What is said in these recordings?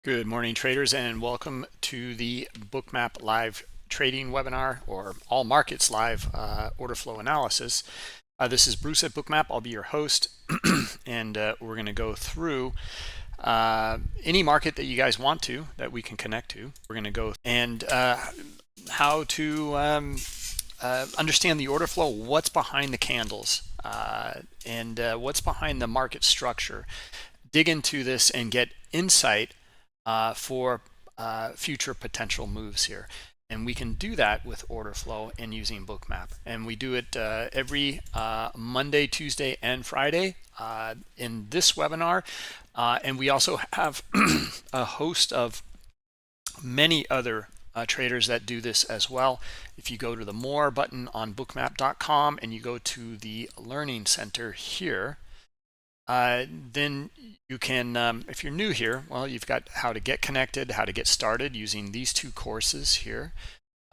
Good morning, traders, and welcome to the Bookmap live trading webinar, or all markets live order flow analysis. This is Bruce at Bookmap. I'll be your host, and we're going to go through any market that you guys want to, that we can connect to. We're going to go and how to understand the order flow, what's behind the candles, and what's behind the market structure. Dig into this and get insight for future potential moves here. And we can do that with order flow and using Bookmap. And we do it every Monday, Tuesday, and Friday in this webinar. And we also have a host of many other traders that do this as well. If you go to the More button on bookmap.com and you go to the Learning Center here, then you can, if you're new here, well, you've got how to get connected, how to get started using these two courses here.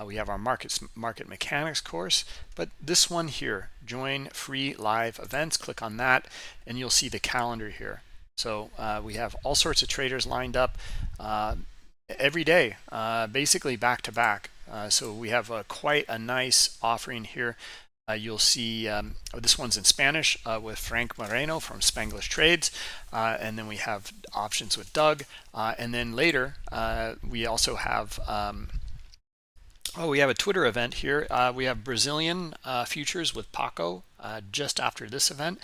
We have our market mechanics course, but this one here, join free live events, click on that and you'll see the calendar here. So we have all sorts of traders lined up every day, basically back to back. So we have quite a nice offering here. You'll see this one's in Spanish with Frank Moreno from Spanglish Trades, and then we have options with Doug, and then later we also have we have a Twitter event here. We have Brazilian futures with Paco just after this event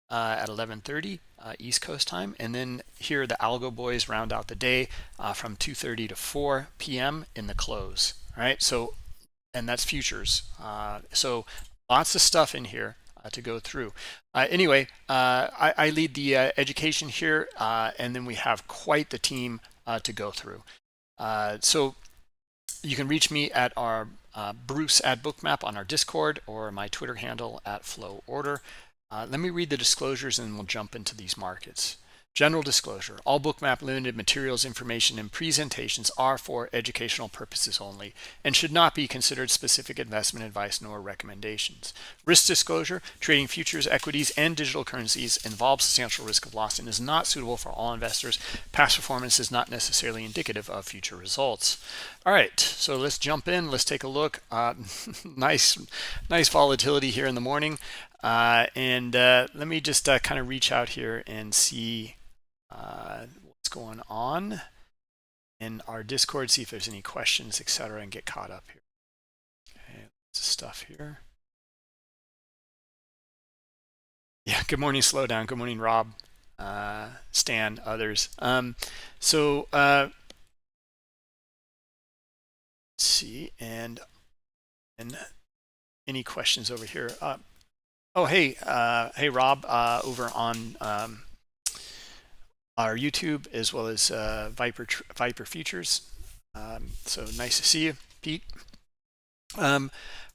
at 11:30 East Coast time, and then here the Algo Boys round out the day from 2:30 to 4 p.m. in the close. All right, so and that's futures. So lots of stuff in here to go through. Anyway, I lead the education here, and then we have quite the team to go through. So you can reach me at our Bruce at Bookmap on our Discord, or my Twitter handle at Flow Order. Let me read the disclosures and we'll jump into these markets. General disclosure: all Bookmap Limited materials, information, and presentations are for educational purposes only and should not be considered specific investment advice nor recommendations. Risk disclosure: trading futures, equities, and digital currencies involves substantial risk of loss and is not suitable for all investors. Past performance is not necessarily indicative of future results. All right, so let's jump in. Let's take a look. Nice volatility here in the morning. And let me just kind of reach out here and see what's going on in our Discord, see if there's any questions, etc., and get caught up here. Okay, lots of stuff here. Yeah, good morning, Slowdown. Good morning, Rob, Stan, others. Let's see, and any questions over here? Oh, hey, Rob, over on our YouTube, as well as Viper Futures. So nice to see you, Pete. All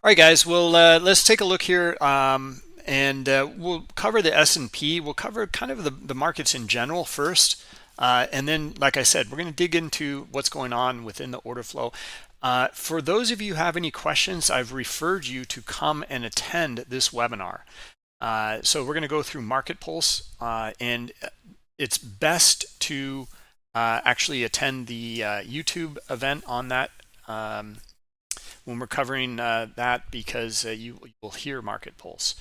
right, guys. Well, let's take a look here, and we'll cover the S&P. We'll cover kind of the markets in general first, and then, like I said, we're going to dig into what's going on within the order flow. For those of you who have any questions, I've referred you to come and attend this webinar. So we're going to go through Market Pulse, and it's best to actually attend the YouTube event on that when we're covering that, because you will hear Market Pulse,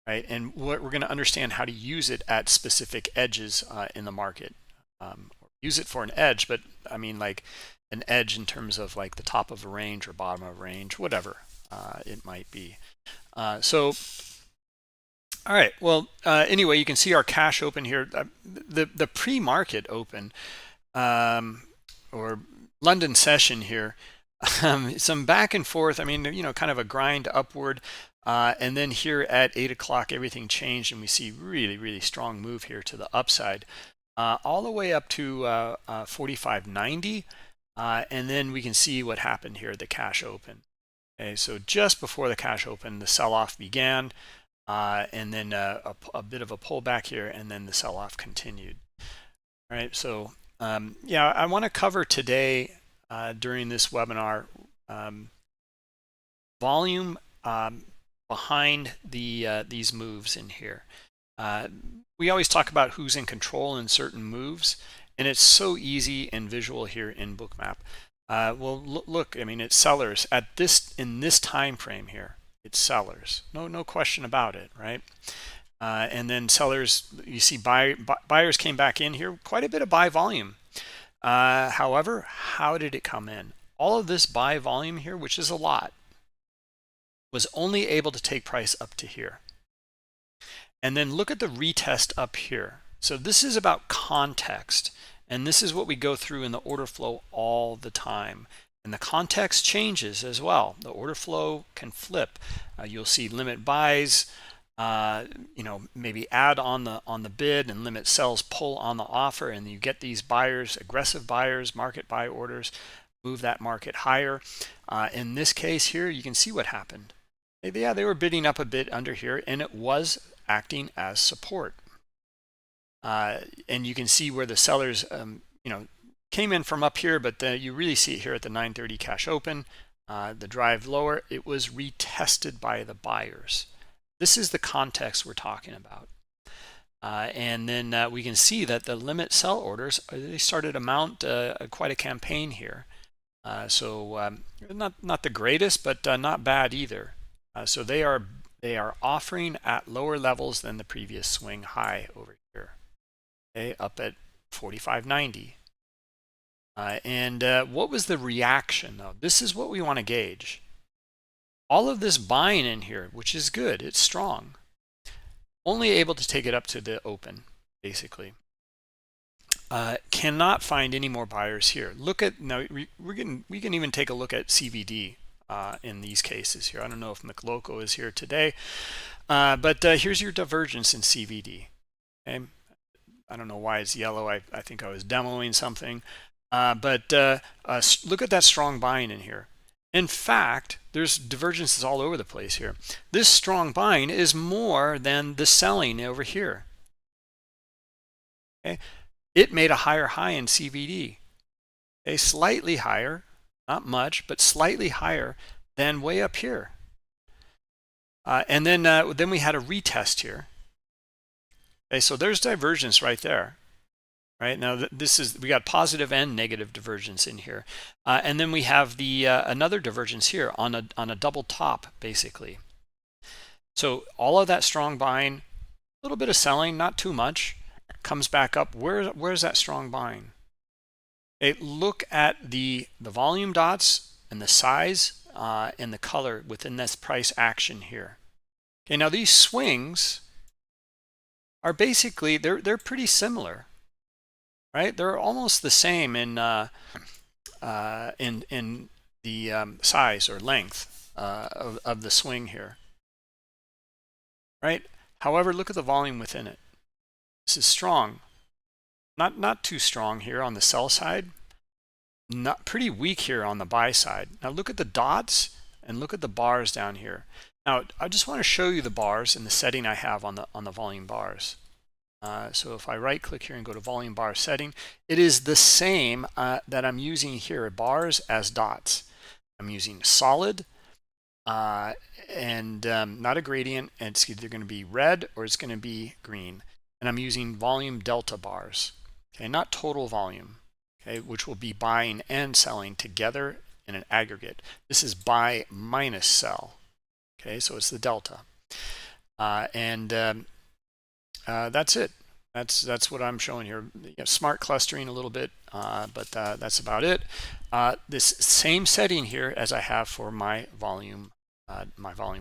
right? And we're going to understand how to use it at specific edges in the market. Use it for an edge, but I mean like an edge in terms of like the top of a range or bottom of a range, whatever it might be. All right, well, anyway, you can see our cash open here. The pre-market open, or London session here, some back and forth. I mean, kind of a grind upward. And then here at 8 o'clock, everything changed, and we see really, really strong move here to the upside, all the way up to 45.90. And then we can see what happened here at the cash open. Okay, so just before the cash open, the sell-off began. And then a bit of a pullback here, and then the sell-off continued. All right, so yeah, I want to cover today during this webinar volume behind these moves in here. We always talk about who's in control in certain moves, And it's so easy and visual here in Bookmap. Well, look, I mean, it's sellers at this, in this time frame here. It's sellers, no question about it, right? And then sellers, you see buyers came back in here, quite a bit of buy volume. However, how did it come in? All of this buy volume here, which is a lot, was only able to take price up to here. And then look at the retest up here. So this is about context, and this is what we go through in the order flow all the time. And the context changes as well. The order flow can flip. You'll see limit buys, you know, maybe add on the bid, and limit sells pull on the offer, and you get these buyers, aggressive buyers, market buy orders, move that market higher. In this case here, you can see what happened. Yeah, they were bidding up a bit under here, and it was acting as support. And you can see where the sellers, you know, came in from up here, but you really see it here at the 9:30 cash open, the drive lower. It was retested by the buyers. This is the context we're talking about. And then we can see that the limit sell orders, they started to mount quite a campaign here. So not the greatest, but not bad either. So they are offering at lower levels than the previous swing high over here. Okay, up at 45.90. And what was the reaction though? This is what we want to gauge. All of this buying in here, which is good, it's strong, only able to take it up to the open, basically. Cannot find any more buyers here. Look at, now we can even take a look at CVD in these cases here. I don't know if McLoco is here today, but here's your divergence in CVD. Okay, I don't know why it's yellow. I think I was demoing something, but look at that strong buying in here. In fact, there's divergences all over the place here. This strong buying is more than the selling over here. Okay, it made a higher high in CVD. Okay, slightly higher, not much, but slightly higher than way up here. And then we had a retest here. Okay, so there's divergence right there. Right now, this is, we got positive and negative divergence in here, and then we have the another divergence here on a double top, basically. So all of that strong buying, a little bit of selling, not too much, comes back up. Where's that strong buying? Okay, look at the volume dots and the size and the color within this price action here. Okay, now these swings are basically, they're pretty similar. Right, they're almost the same in the size or length of the swing here. Right. However, look at the volume within it. This is strong, not too strong here on the sell side. Not pretty weak here on the buy side. Now look at the dots and look at the bars down here. Now I just want to show you the bars and the setting I have on the volume bars. So if I right click here and go to volume bar setting, it is the same that I'm using here, bars as dots. I'm using solid and not a gradient, and it's either going to be red or it's going to be green. And I'm using volume delta bars, okay, not total volume, okay, which will be buying and selling together in an aggregate. This is buy minus sell, okay, so it's the delta. That's it. That's what I'm showing here. You have smart clustering a little bit, but that's about it. This same setting here as I have for my volume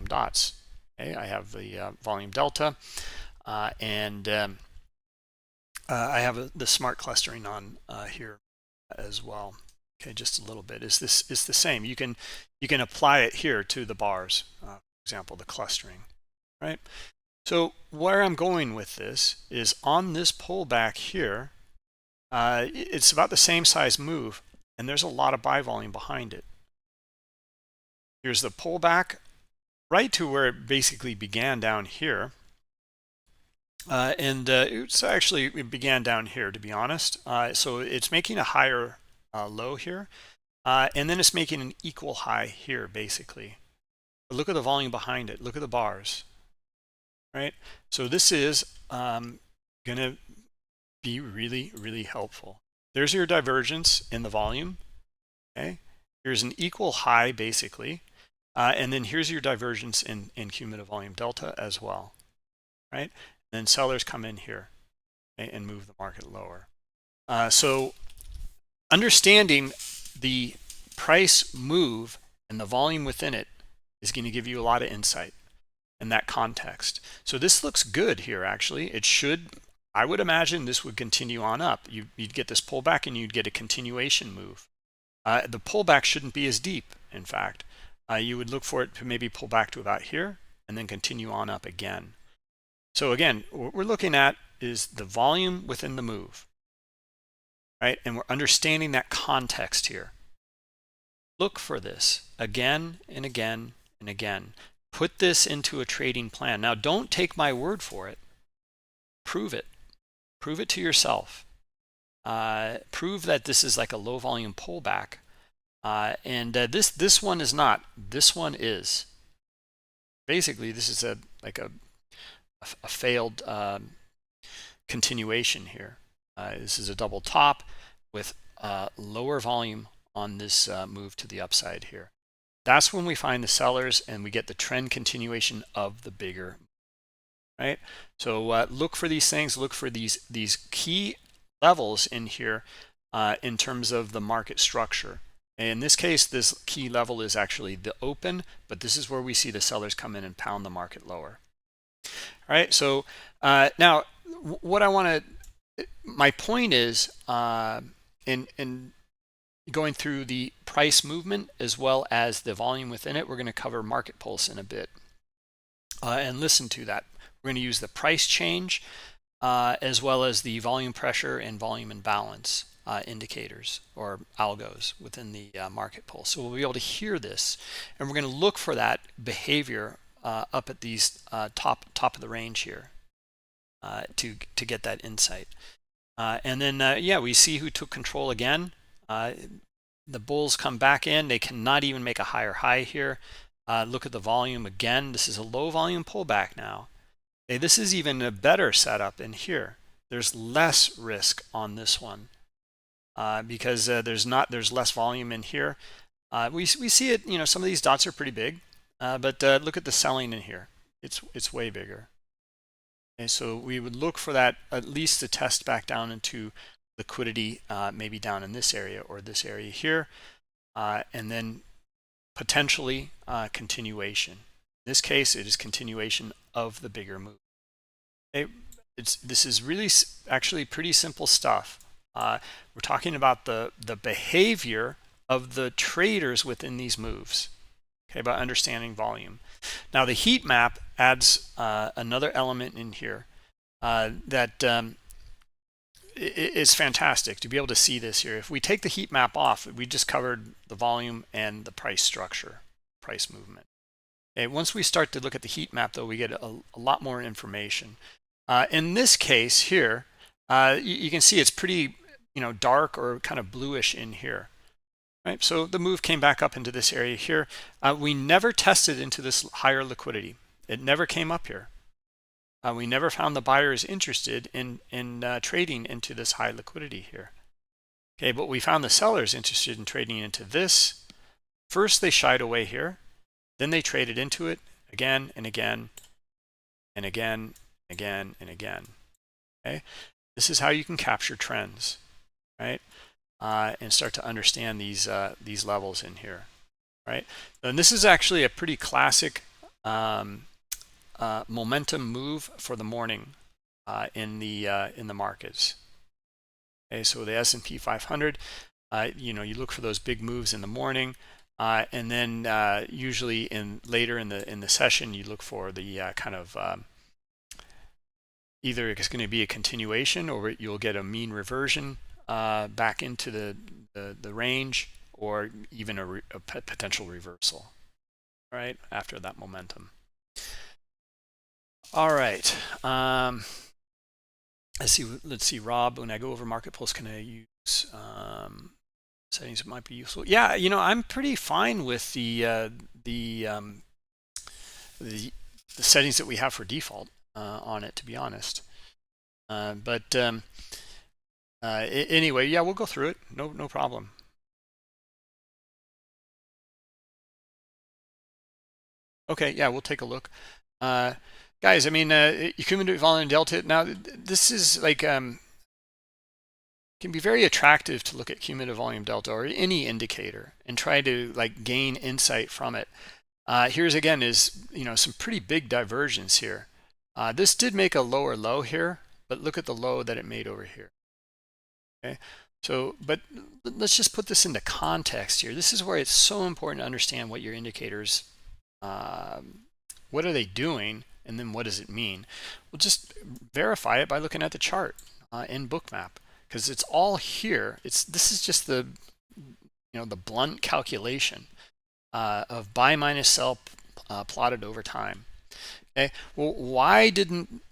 dots. Okay, I have the volume delta, and I have the smart clustering on here as well. Okay, just a little bit. Is the same? You can apply it here to the bars, for example, the clustering, right? So where I'm going with this is on this pullback here, it's about the same size move, and there's a lot of buy volume behind it. Here's the pullback right to where it basically began down here. It began down here, to be honest. So it's making a higher low here, and then it's making an equal high here, basically. But look at the volume behind it. Look at the bars. Right, so this is going to be really, really helpful. there's your divergence in the volume. Okay, here's an equal high basically, and then here's your divergence in cumulative volume delta as well, right? And then sellers come in here, okay, and move the market lower. So understanding the price move and the volume within it is going to give you a lot of insight in that context. So this looks good here. Actually, it should, I would imagine this would continue on up. You'd get this pullback and you'd get a continuation move. The pullback shouldn't be as deep. In fact, you would look for it to maybe pull back to about here and then continue on up again. So again, what we're looking at is the volume within the move, right? And we're understanding that context here. Look for this again and again and again. Put this into a trading plan. Now, don't take my word for it. Prove it. Prove it to yourself. Prove that this is like a low volume pullback. This one is not. This one is. Basically, this is like a failed continuation here. This is a double top with lower volume on this move to the upside here. That's when we find the sellers and we get the trend continuation of the bigger, right? So look for these things, look for these key levels in here in terms of the market structure. In this case, this key level is actually the open, but this is where we see the sellers come in and pound the market lower. All right, so now what I want to, my point is in going through the price movement as well as the volume within it, we're going to cover market pulse in a bit and listen to that. We're going to use the price change as well as the volume pressure and volume imbalance indicators or algos within the market pulse. So we'll be able to hear this, and we're going to look for that behavior up at these top of the range here to get that insight. And then yeah, we see who took control again. The bulls come back in. They cannot even make a higher high here. Look at the volume again. This is a low volume pullback now. Okay, this is even a better setup in here. There's less risk on this one because there's less volume in here. We see it. You know, some of these dots are pretty big, but look at the selling in here. It's way bigger. And so we would look for that at least to test back down into liquidity, maybe down in this area or this area here, and then potentially continuation. In this case, it is continuation of the bigger move. Okay? This is really actually pretty simple stuff. We're talking about the behavior of the traders within these moves, okay, by understanding volume. Now the heat map adds another element in here that is fantastic to be able to see this here. If we take the heat map off, we just covered the volume and the price structure, price movement. Okay, once we start to look at the heat map, though, we get a lot more information. In this case here, you can see it's pretty, dark or kind of bluish in here. Right, so the move came back up into this area here. We never tested into this higher liquidity. It never came up here. We never found the buyers interested in trading into this high liquidity here. Okay, but we found the sellers interested in trading into this. First, they shied away here. Then they traded into it again and again and again and again and again. Okay, this is how you can capture trends, right? And start to understand these levels in here, right? And this is actually a pretty classic momentum move for the morning in the markets. Okay, so the S&P 500, you look for those big moves in the morning, and then usually later in the session you look for the kind of either it's going to be a continuation or you'll get a mean reversion back into the range, or even a potential reversal, right, after that momentum. All right, let's see, Rob, when I go over market pulse, can I use settings that might be useful? Yeah, I'm pretty fine with the settings that we have for default on it, to be honest. But Anyway, yeah, we'll go through it. No problem. Okay, yeah, we'll take a look. Guys, I mean, cumulative volume delta. Now, this is like can be very attractive to look at cumulative volume delta or any indicator and try to like gain insight from it. Here's again is some pretty big divergence here. This did make a lower low here, but look at the low that it made over here. Okay, so but let's just put this into context here. This is where it's so important to understand what your indicators, what are they doing, and then what does it mean. We'll just verify it by looking at the chart in Bookmap, because it's all here. This is just the the blunt calculation of buy minus sell plotted over time. Okay, well, why didn't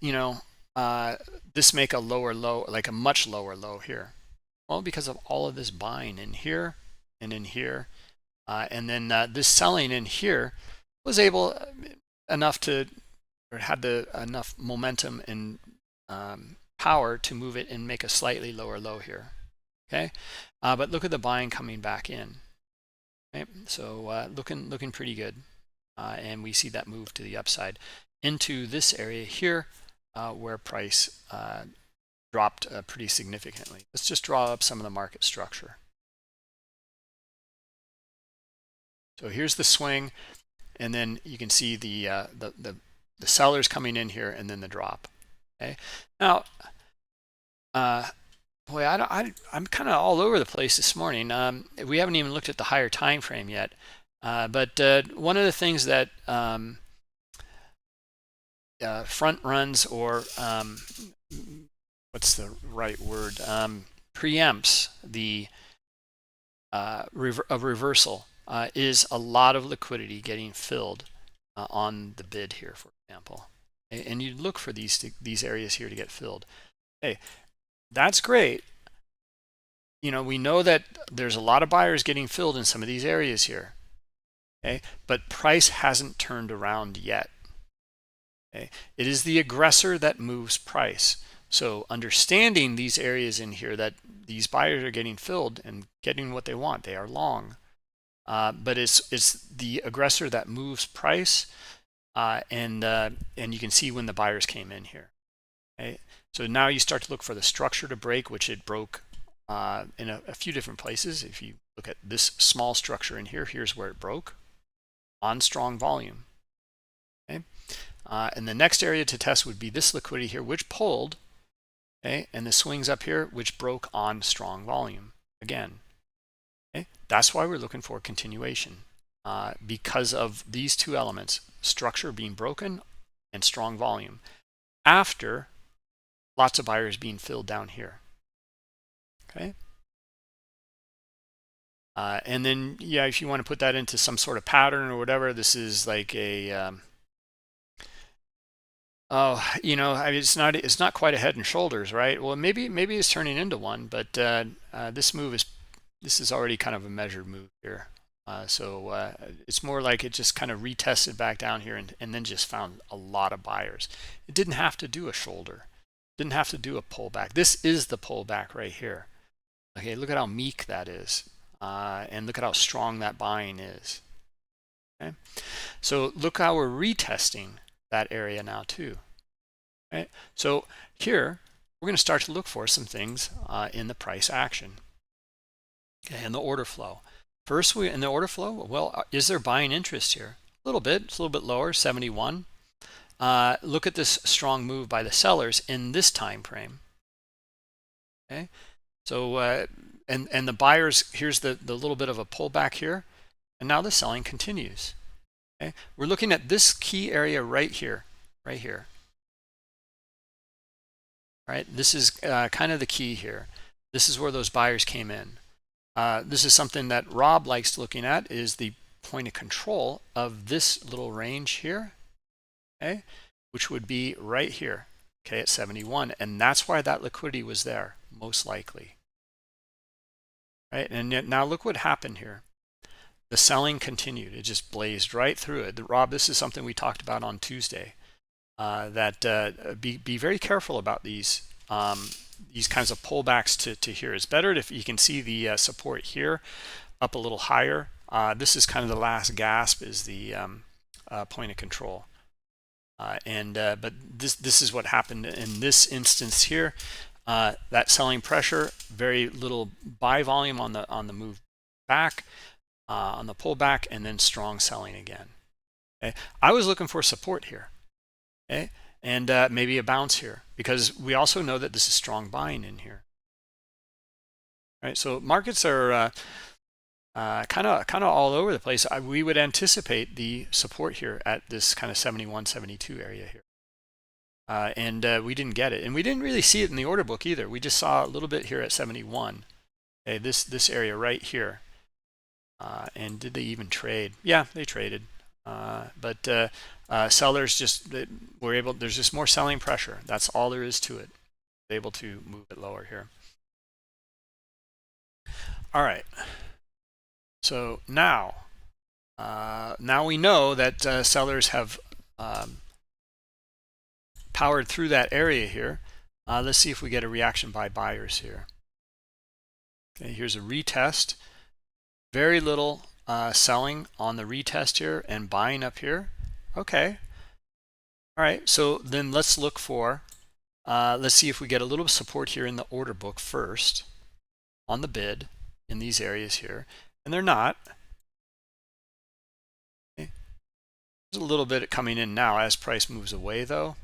this make a lower low, like a much lower low here? Well, because of all of this buying in here and in here, and then this selling in here was able enough to, or had the enough momentum and power to move it and make a slightly lower low here. Okay, but look at the buying coming back in. Okay, so looking pretty good, and we see that move to the upside into this area here, where price dropped pretty significantly. Let's just draw up some of the market structure. So here's the swing, and then you can see the sellers coming in here, and then the drop. Okay, now boy, I'm kind of all over the place this morning. We haven't even looked at the higher time frame yet, but one of the things that front runs, or what's the right word, preempts the reversal is a lot of liquidity getting filled on the bid here, for example. And you look for these areas here to get filled. Hey, that's great. We know that there's a lot of buyers getting filled in some of these areas here. Okay, but price hasn't turned around yet. Okay, it is the aggressor that moves price. So understanding these areas in here that these buyers are getting filled and getting what they want, they are long. But it's the aggressor that moves price, and you can see when the buyers came in here. Okay, so now you start to look for the structure to break, which it broke in a few different places. If you look at this small structure in here, here's where it broke on strong volume. Okay, and the next area to test would be this liquidity here, which pulled. Okay, and the swings up here, which broke on strong volume again. Okay, that's why we're looking for continuation, because of these two elements: structure being broken and strong volume, after lots of buyers being filled down here. Okay, and then yeah, if you want to put that into some sort of pattern or whatever, this is like a it's not quite a head and shoulders, right? Well, maybe it's turning into one, but this is already kind of a measured move here. So it's more like it just kind of retested back down here and then just found a lot of buyers. It didn't have to do a shoulder, didn't have to do a pullback. This is the pullback right here. Okay, look at how meek that is, and look at how strong that buying is. Okay, so look how we're retesting that area now too. Right, so here we're going to start to look for some things in the price action. Okay, and the order flow. First, in the order flow, well, is there buying interest here? A little bit. It's a little bit lower, 71. Look at this strong move by the sellers in this time frame. Okay, so and the buyers, here's the little bit of a pullback here, and now the selling continues. Okay, we're looking at this key area right here, right here. Right, this is kind of the key here. This is where those buyers came in. This is something that Rob likes looking at, is the point of control of this little range here, okay, which would be right here, okay, at 71, and that's why that liquidity was there, most likely. Right, and yet now look what happened here. The selling continued. It just blazed right through it. Rob, this is something we talked about on Tuesday. That be very careful about these these kinds of pullbacks to here. It's better if you can see the support here up a little higher. This is kind of the last gasp, is the point of control. But this is what happened in this instance here. That selling pressure, very little buy volume on the move back, on the pullback, and then strong selling again. Okay, I was looking for support here, okay, and maybe a bounce here, because we also know that this is strong buying in here. Right, so markets are kind of all over the place. We would anticipate the support here at this kind of 71, 72 area here. We didn't get it, and we didn't really see it in the order book either. We just saw a little bit here at 71. Okay, this area right here. And did they even trade? Yeah, they traded. But sellers just were able. There's just more selling pressure. That's all there is to it. They're able to move it lower here. All right. So now we know that sellers have powered through that area here. Let's see if we get a reaction by buyers here. Okay, here's a retest. Very little selling on the retest here and buying up here. Okay. All right, so then let's look for, let's see if we get a little support here in the order book first on the bid in these areas here. And they're not. Okay. There's a little bit coming in now as price moves away though.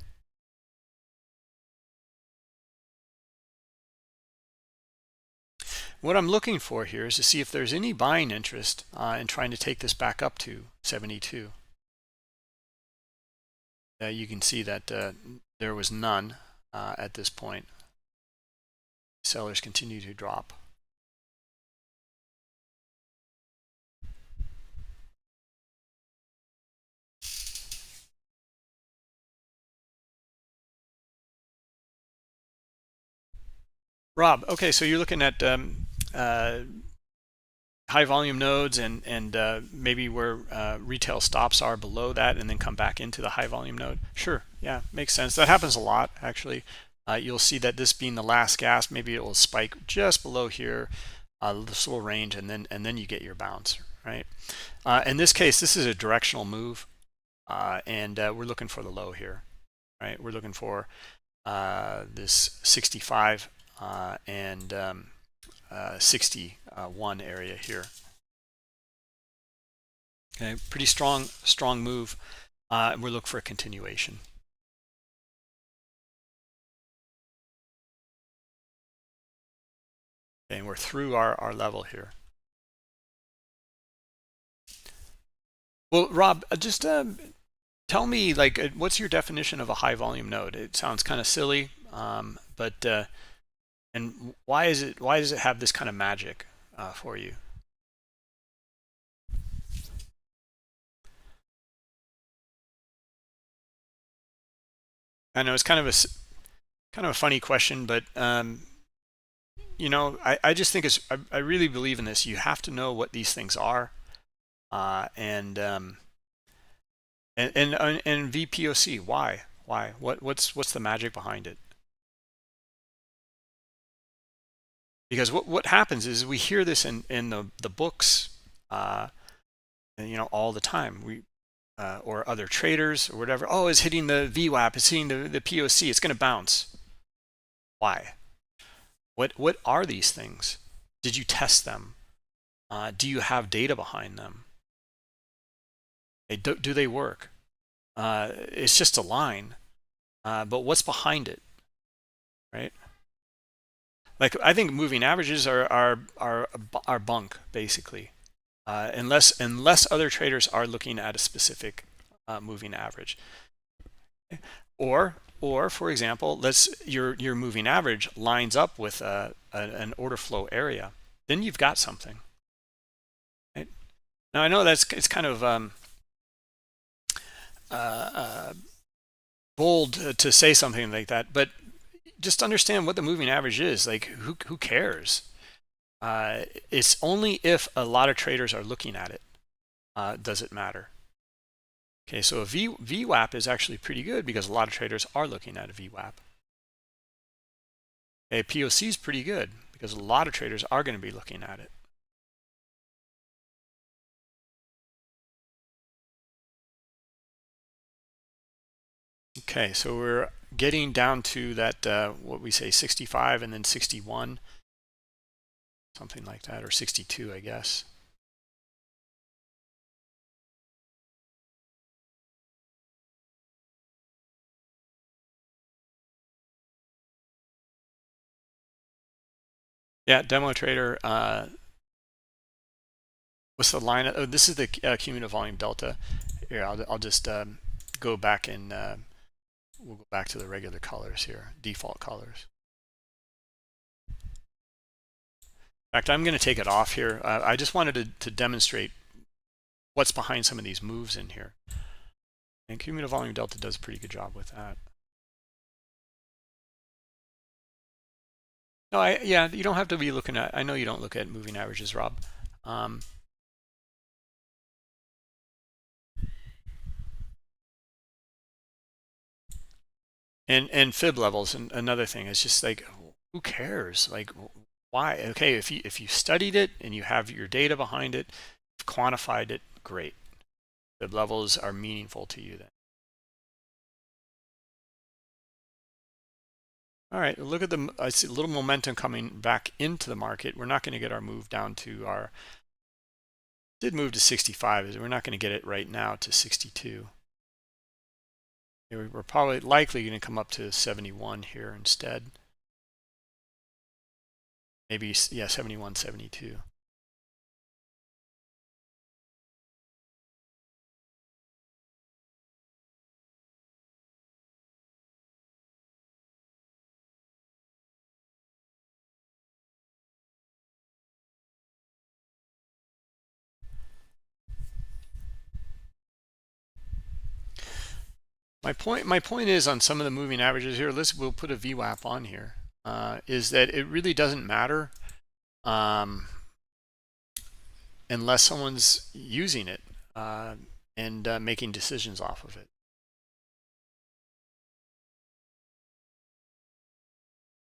What I'm looking for here is to see if there's any buying interest in trying to take this back up to 72. You can see that there was none at this point. Sellers continue to drop. Rob, okay, so you're looking at high volume nodes and maybe where retail stops are below that, and then come back into the high volume node. Sure, yeah, makes sense. That happens a lot actually. You'll see that this being the last gasp, maybe it will spike just below here, this little range, and then you get your bounce, right? In this case, this is a directional move, and we're looking for the low here, right? We're looking for this 65 and 61 area here. Okay, pretty strong move, and we're looking for a continuation. Okay, and we're through our level here. Well, Rob, just tell me, like, what's your definition of a high volume node? It sounds kind of silly, but and why does it have this kind of magic for you? I know it's kind of a funny question, but you know, I just think I really believe in this. You have to know what these things are, and VPOC. Why? What's the magic behind it? Because what happens is we hear this in the books, you know, all the time. We or other traders or whatever. Oh, it's hitting the VWAP. It's hitting the POC. It's going to bounce. Why? What are these things? Did you test them? Do you have data behind them? Do they work? It's just a line, but what's behind it, right? Like, I think moving averages are bunk basically, unless other traders are looking at a specific moving average, or for example, your moving average lines up with an order flow area, then you've got something. Right? Now I know it's kind of bold to say something like that, but just understand what the moving average is. Like, who cares? It's only if a lot of traders are looking at it does it matter. Okay, so a VWAP is actually pretty good because a lot of traders are looking at a VWAP. A POC is pretty good because a lot of traders are going to be looking at it. Okay, so we're getting down to that, what we say, 65 and then 61, something like that, or 62, I guess. Yeah, demo trader. What's the line? Oh, this is the cumulative volume delta. Here, I'll just go back and we'll go back to the regular colors here, default colors. In fact, I'm going to take it off here. I just wanted to demonstrate what's behind some of these moves in here. And cumulative volume delta does a pretty good job with that. No, yeah, you don't have to be looking at, I know you don't look at moving averages, Rob. And fib levels, and another thing, it's just like, who cares? Like, why? Okay, if you studied it and you have your data behind it, quantified it, great. Fib levels are meaningful to you then. All right, look at the, I see a little momentum coming back into the market. We're not going to get our move down to our, did move to 65. We're not going to get it right now to 62. We're probably likely going to come up to 71 here instead. Maybe, yeah, 71, 72. My point is on some of the moving averages here, we'll put a VWAP on here, is that it really doesn't matter unless someone's using it and making decisions off of it.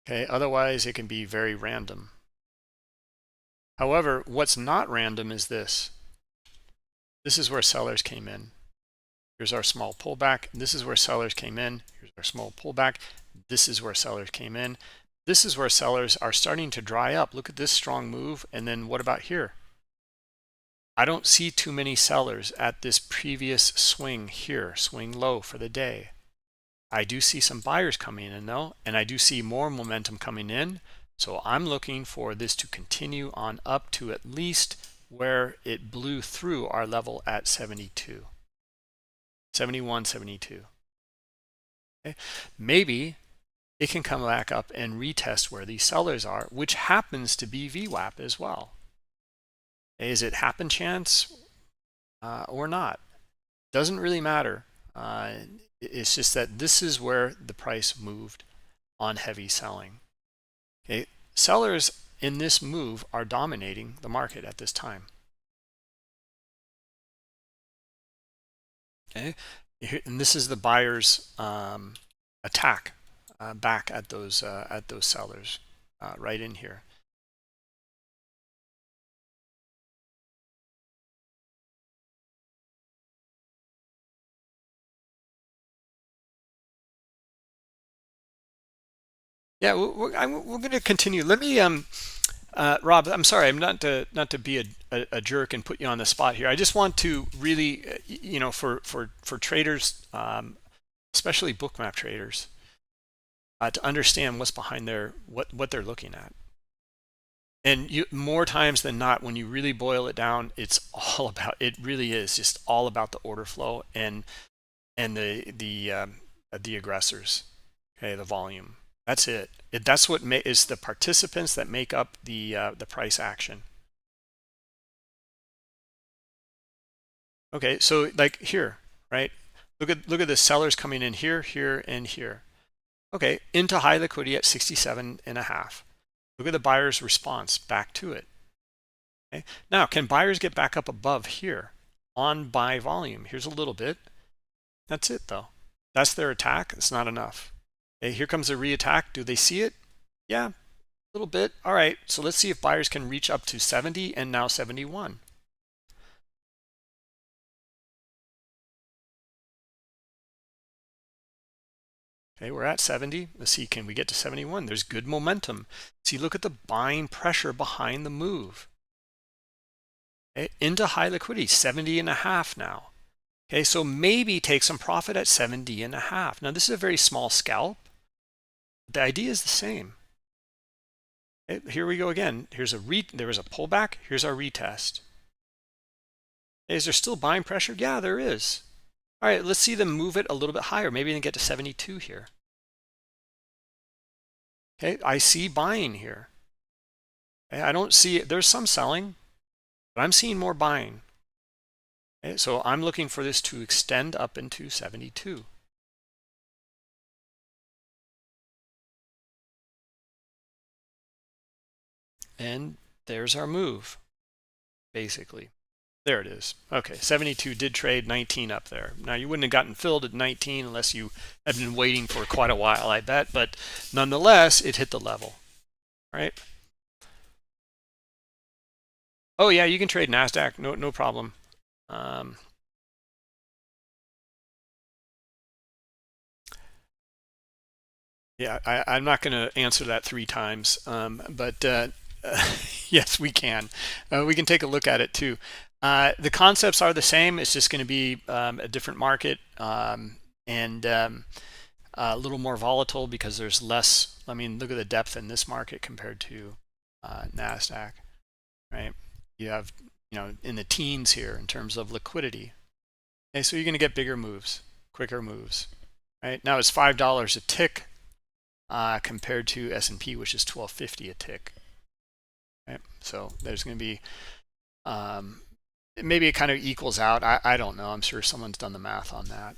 Okay, otherwise it can be very random. However, what's not random is this. This is where sellers came in. Here's our small pullback. This is where sellers came in. Here's our small pullback. This is where sellers came in. This is where sellers are starting to dry up. Look at this strong move. And then what about here? I don't see too many sellers at this previous swing here, swing low for the day. I do see some buyers coming in though, and I do see more momentum coming in. So I'm looking for this to continue on up to at least where it blew through our level at 72. 71, 72. Okay. Maybe it can come back up and retest where these sellers are, which happens to be VWAP as well. Is it happen chance or not? Doesn't really matter. It's just that this is where the price moved on heavy selling. Okay. Sellers in this move are dominating the market at this time. Okay, and this is the buyer's attack back at those sellers right in here. Yeah, we're going to continue. Let me, Rob, I'm sorry, I'm not to be a jerk and put you on the spot here. I just want to really, you know, for traders, especially Bookmap traders, to understand what's behind what they're looking at. And more times than not, when you really boil it down, it's all about, it really is just all about the order flow and the aggressors. Okay, the volume. That's it. That's what is the participants that make up the price action. Okay, so like here, right? Look at the sellers coming in here, here, and here. Okay, into high liquidity at 67.5. Look at the buyer's response back to it. Okay, now can buyers get back up above here on buy volume? Here's a little bit. That's it though. That's their attack. It's not enough. Okay, here comes a re-attack. Do they see it? Yeah, a little bit. All right, so let's see if buyers can reach up to 70 and now 71. Okay, we're at 70. Let's see, can we get to 71? There's good momentum. See, look at the buying pressure behind the move. Okay, into high liquidity, 70 and a half now. Okay, so maybe take some profit at 70 and a half. Now, this is a very small scalp. The idea is the same. Okay, here we go again. There was a pullback. Here's our retest. Is there still buying pressure? Yeah, there is. All right, let's see them move it a little bit higher. Maybe they get to 72 here. Okay, I see buying here. Okay, I don't see it. There's some selling, but I'm seeing more buying. Okay, so I'm looking for this to extend up into 72. And there's our move, basically. There it is. Okay, 72 did trade 19 up there. Now, you wouldn't have gotten filled at 19 unless you had been waiting for quite a while, I bet. But nonetheless, it hit the level, right? Oh, yeah, you can trade NASDAQ. No problem. Yeah, I'm not going to answer that 3 times, but yes, we can. We can take a look at it too. The concepts are the same. It's just going to be a different market and a little more volatile because there's less. I mean, look at the depth in this market compared to NASDAQ, right? You have, in the teens here in terms of liquidity. Okay, so you're going to get bigger moves, quicker moves, right? Now it's $5 a tick. Compared to S&P, which is 12.50 a tick. Right? So there's going to be maybe it kind of equals out. I don't know. I'm sure someone's done the math on that.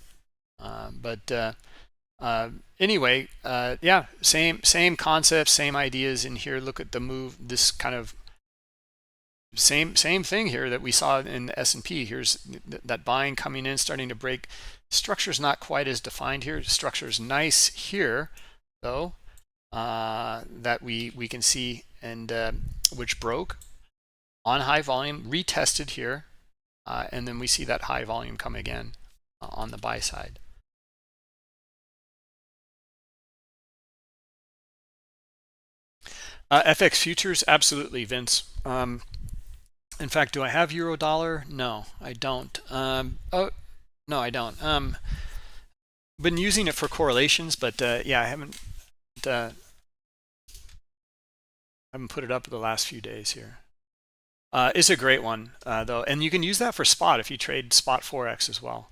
Anyway, yeah, same concepts, same ideas in here. Look at the move. This kind of same thing here that we saw in the S&P. Here's that buying coming in, starting to break. Structure's not quite as defined here. Structure's nice here, though. That we can see, and which broke on high volume, retested here, and then we see that high volume come again on the buy side. FX futures, absolutely, Vince. In fact, do I have euro dollar? No, I don't. Oh, no, I don't. Been using it for correlations, but yeah, I haven't put it up the last few days here. It's a great one, though, and you can use that for spot if you trade spot forex as well.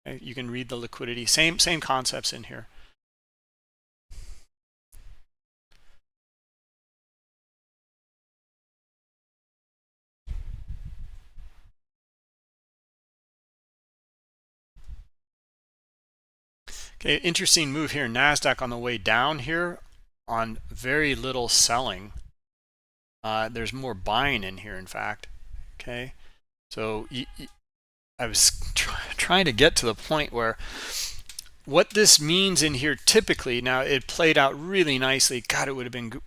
Okay? You can read the liquidity. Same concepts in here. Okay, interesting move here. NASDAQ on the way down here on very little selling. There's more buying in here, in fact. Okay, so I was trying to get to the point where what this means in here typically, now it played out really nicely. God, it would have been,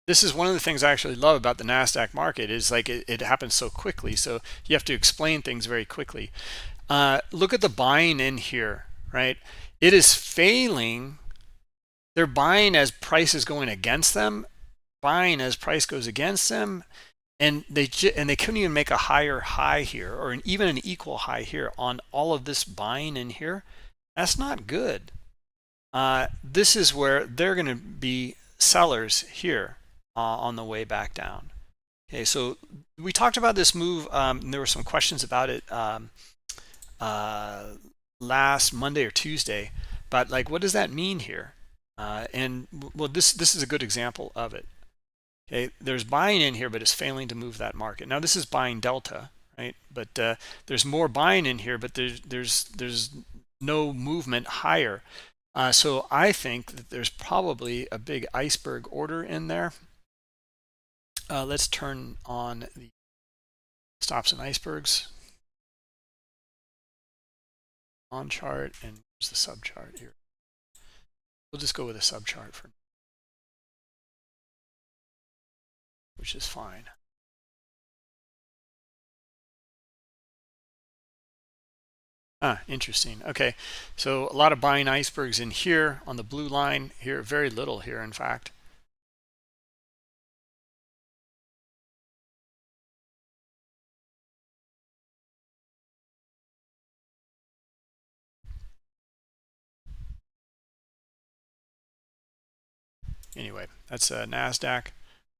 this is one of the things I actually love about the NASDAQ market is like it happens so quickly. So you have to explain things very quickly. Look at the buying in here, right? It is failing. They're buying as price is going against them, buying as price goes against them, and they couldn't even make a higher high here or even an equal high here on all of this buying in here. That's not good. This is where they're going to be sellers here on the way back down. Okay, so we talked about this move. And there were some questions about it last Monday or Tuesday, but like, what does that mean here? And well, this is a good example of it. Okay, there's buying in here, but it's failing to move that market. Now this is buying delta, right? But there's more buying in here, but there's no movement higher. So I think that there's probably a big iceberg order in there. Let's turn on the stops and icebergs on chart, and here's the sub chart here. We'll just go with a sub chart for now. which is fine. Interesting. Okay, so a lot of buying icebergs in here on the blue line here, very little here, in fact. Anyway, that's NASDAQ.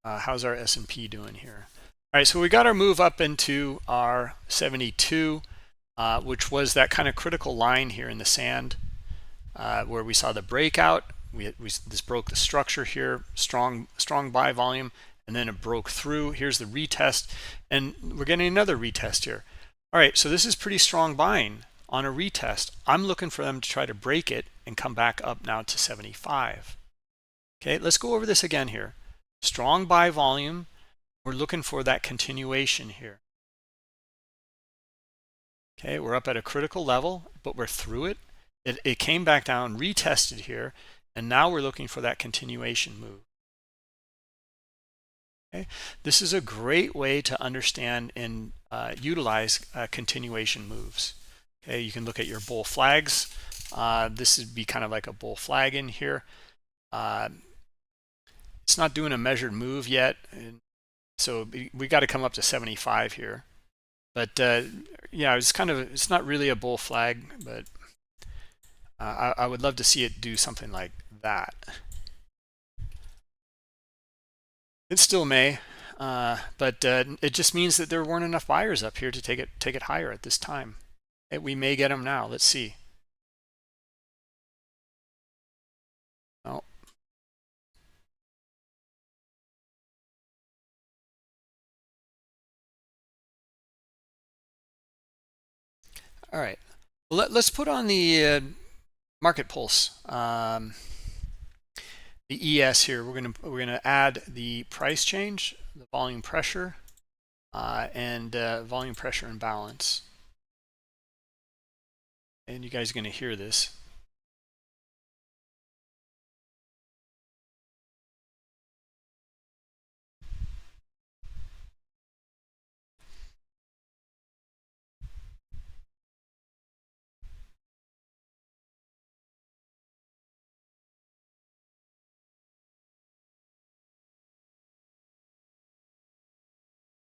How's our S&P doing here? All right, so we got our move up into our 72, which was that kind of critical line here in the sand, where we saw the breakout. This broke the structure here, strong buy volume, and then it broke through. Here's the retest, and we're getting another retest here. All right, so this is pretty strong buying on a retest. I'm looking for them to try to break it and come back up now to 75. Okay, let's go over this again here. Strong buy volume. We're looking for that continuation here. Okay, we're up at a critical level, but we're through it. It came back down, retested here, and now we're looking for that continuation move. Okay, this is a great way to understand and utilize continuation moves. Okay, you can look at your bull flags. This would be kind of like a bull flag in here. It's not doing a measured move yet, so we got to come up to 75 here. But yeah, it's not really a bull flag, but I would love to see it do something like that. It still may, but it just means that there weren't enough buyers up here to take it higher at this time. We may get them now. Let's see. Oh. All right. Well, let's put on the market pulse. The ES here. We're gonna add the price change, the volume pressure, and volume pressure imbalance. And you guys are gonna hear this.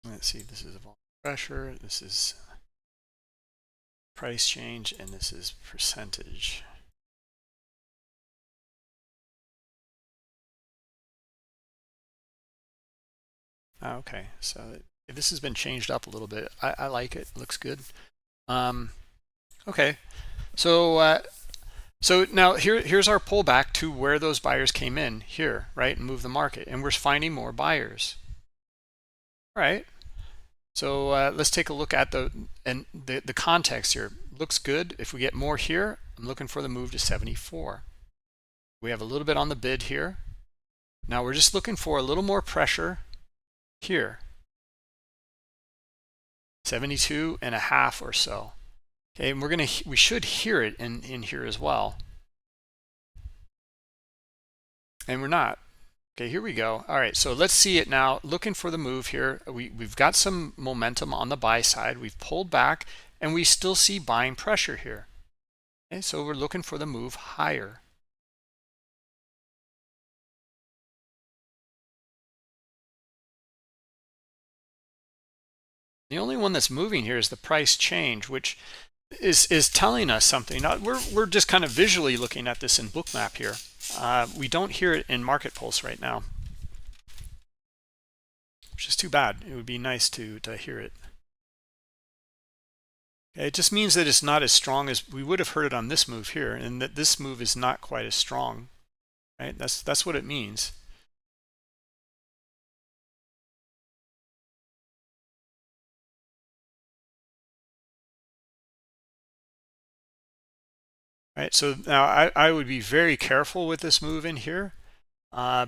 Let's see, this is a volume pressure, this is price change, and this is percentage. Okay, so this has been changed up a little bit. I like it. Looks good. Okay, so so now here's our pullback to where those buyers came in here, right, and move the market, and we're finding more buyers. All right. So let's take a look at the context here. Looks good. If we get more here, I'm looking for the move to 74. We have a little bit on the bid here. Now we're just looking for a little more pressure here. 72.5 or so. Okay, and we should hear it in here as well. And we're not. Okay, here we go. All right, so let's see it now. Looking for the move here. We've got some momentum on the buy side. We've pulled back, and we still see buying pressure here. Okay, so we're looking for the move higher. The only one that's moving here is the price change, which is telling us something. Now, we're just kind of visually looking at this in Bookmap here. We don't hear it in Market Pulse right now, which is too bad. It would be nice to hear it. Okay, it just means that it's not as strong as we would have heard it on this move here, and that this move is not quite as strong. Right? That's what it means. Right, so now I would be very careful with this move in here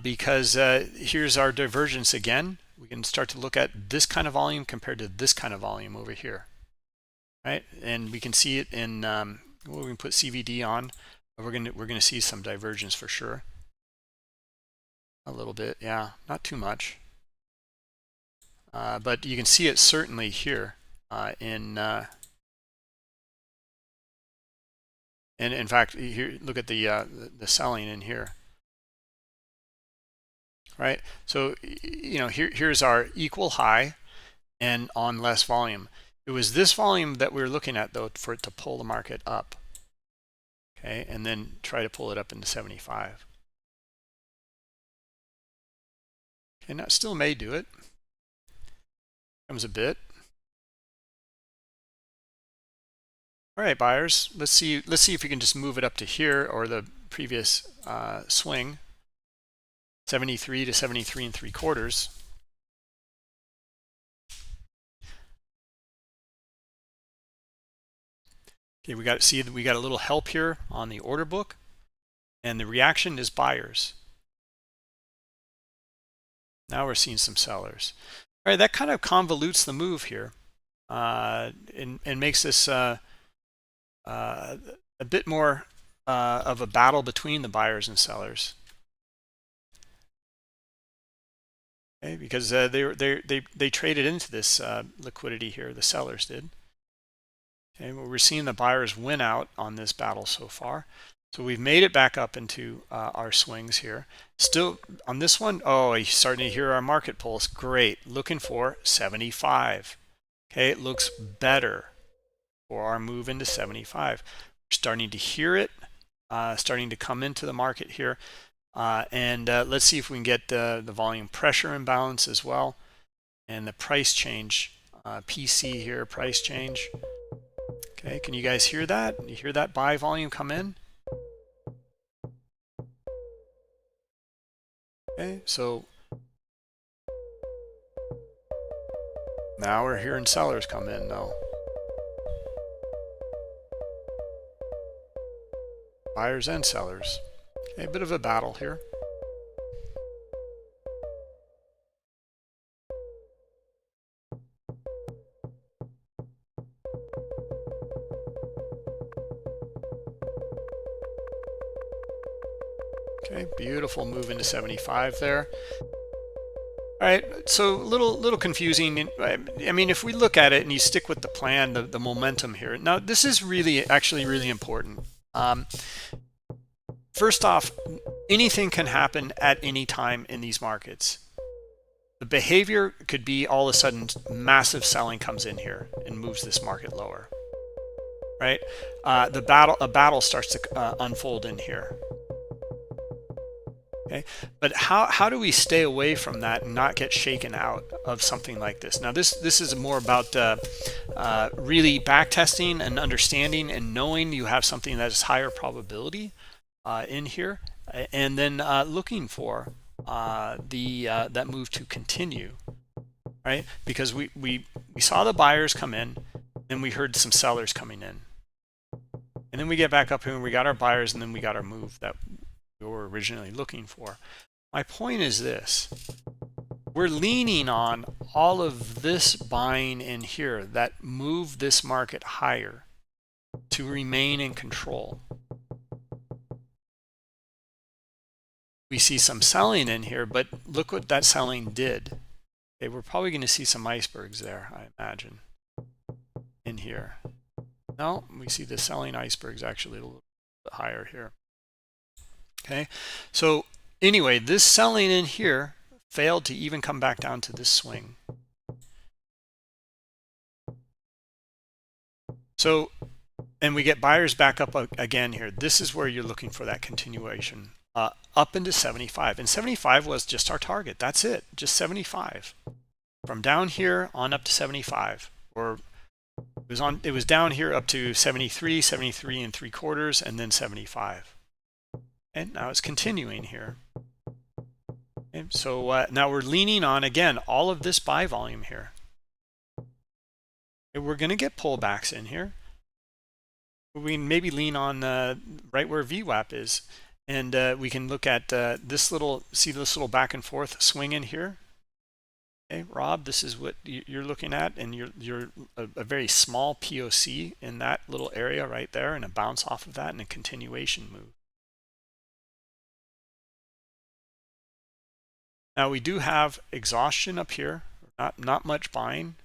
because here's our divergence again. We can start to look at this kind of volume compared to this kind of volume over here, right? And we can see it in well, we can put CVD on. We're gonna see some divergence for sure. A little bit, yeah, not too much. but you can see it certainly here and in fact, here, look at the selling in here, right? So, you know, here's our equal high and on less volume. It was this volume that we were looking at, though, for it to pull the market up, okay, and then try to pull it up into 75. And that still may do it. Comes a bit. All right, buyers. Let's see if we can just move it up to here or the previous swing, 73 to 73 3/4. Okay, we got a little help here on the order book, and the reaction is buyers. Now we're seeing some sellers. All right, that kind of convolutes the move here, and makes this a bit more of a battle between the buyers and sellers. Okay, because they traded into this liquidity here. The sellers did. Okay, well, we're seeing the buyers win out on this battle so far. So we've made it back up into our swings here. Still on this one, oh, you're starting to hear our market pulse. Great, looking for 75. Okay, it looks better for our move into 75. We're starting to hear it, starting to come into the market here. And let's see if we can get the volume pressure imbalance as well. And the price change, PC here, price change. Okay, can you guys hear that? You hear that buy volume come in? Okay, so now we're hearing sellers come in though. Buyers and sellers. Okay, a bit of a battle here. Okay, beautiful move into 75 there. All right, so little confusing. I mean, if we look at it and you stick with the plan, the momentum here. Now, this is actually really important. First off, anything can happen at any time in these markets. The behavior could be all of a sudden massive selling comes in here and moves this market lower, right? A battle starts to unfold in here. Okay, but how do we stay away from that and not get shaken out of something like this? Now this is more about really back testing and understanding and knowing you have something that is higher probability in here, and then looking for that move to continue, right? Because we saw the buyers come in, and we heard some sellers coming in, and then we get back up here and we got our buyers, and then we got our move that we were originally looking for. My point is this: we're leaning on all of this buying in here that moved this market higher to remain in control. We see some selling in here, but look what that selling did. Okay, we're probably going to see some icebergs there, I imagine, in here. No, we see the selling icebergs actually a little bit higher here. Okay, so anyway, this selling in here failed to even come back down to this swing. So, and we get buyers back up again here. This is where you're looking for that continuation up into 75. And 75 was just our target. That's it, just 75. From down here on up to 75. Or it was down here up to 73, 73 3/4, and then 75. And now it's continuing here. Okay, so now we're leaning on, again, all of this buy volume here. And we're going to get pullbacks in here. We can maybe lean on right where VWAP is. And we can look at see this little back and forth swing in here. Okay, Rob, this is what you're looking at. And you're a very small POC in that little area right there, and a bounce off of that and a continuation move. Now we do have exhaustion up here, Not much buying,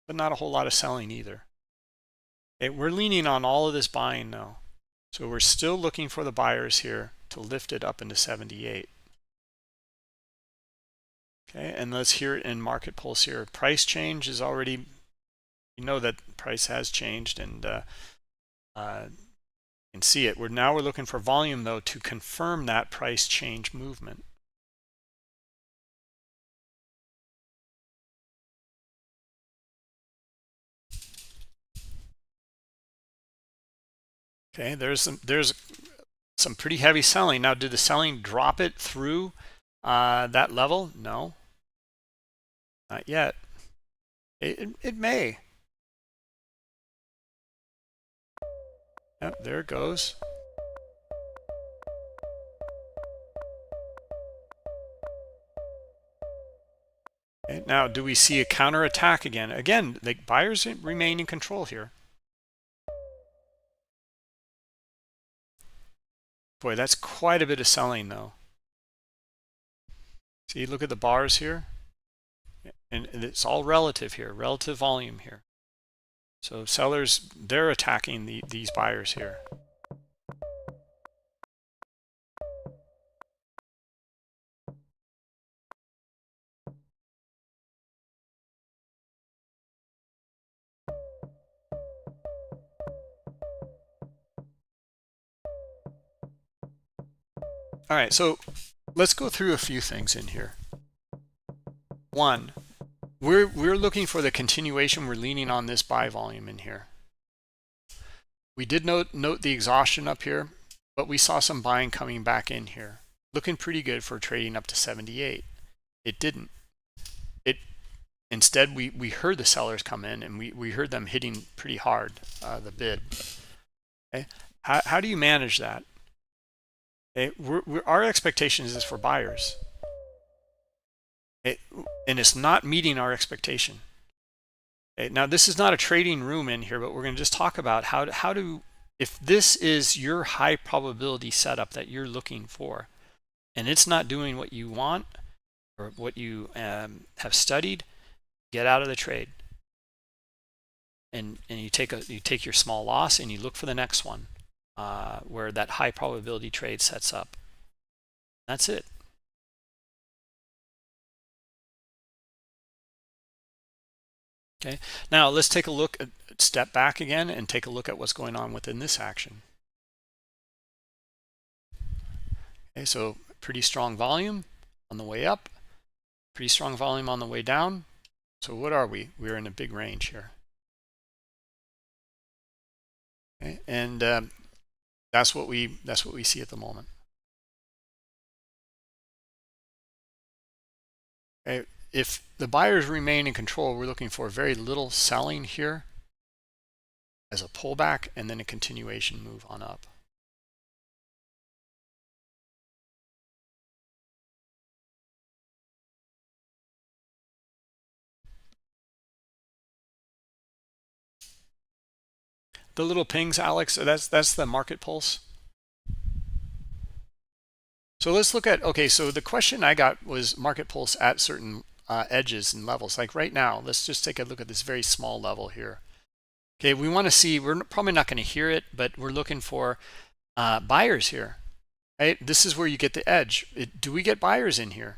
but not a whole lot of selling either. Okay, we're leaning on all of this buying now. So we're still looking for the buyers here to lift it up into 78. Okay, and let's hear it in market pulse here. Price change is already, you know that price has changed, and you can see it. We're looking for volume though to confirm that price change movement. Okay, there's some pretty heavy selling. Now, did the selling drop it through that level? No, not yet. It may. Yep, there it goes. Okay, now, do we see a counterattack again? Again, the buyers remain in control here. Boy, that's quite a bit of selling though. See, look at the bars here. And it's all relative here, relative volume here. So sellers, they're attacking these buyers here. All right, so let's go through a few things in here. One, we're looking for the continuation. We're leaning on this buy volume in here. We did note the exhaustion up here, but we saw some buying coming back in here, looking pretty good for trading up to 78. It didn't. Instead, we heard the sellers come in, and we heard them hitting pretty hard the bid. Okay, how do you manage that? Okay, our expectation is for buyers, and it's not meeting our expectation. Okay, now this is not a trading room in here, but we're going to just talk about how to, if this is your high probability setup that you're looking for, and it's not doing what you want or what you have studied, get out of the trade, and you take your small loss and you look for the next one where that high probability trade sets up. That's it. Okay, now let's take a look, step back again and take a look at what's going on within this action. Okay, so pretty strong volume on the way up, pretty strong volume on the way down. So what are we? We're in a big range here. Okay, and that's what we see at the moment. Okay, if the buyers remain in control, we're looking for very little selling here as a pullback and then a continuation move on up. The little pings, Alex, that's the market pulse. So let's look at, okay, so the question I got was market pulse at certain edges and levels. Like right now, let's just take a look at this very small level here. Okay, we want to see, we're probably not going to hear it, but we're looking for buyers here. Right? This is where you get the edge. Do we get buyers in here?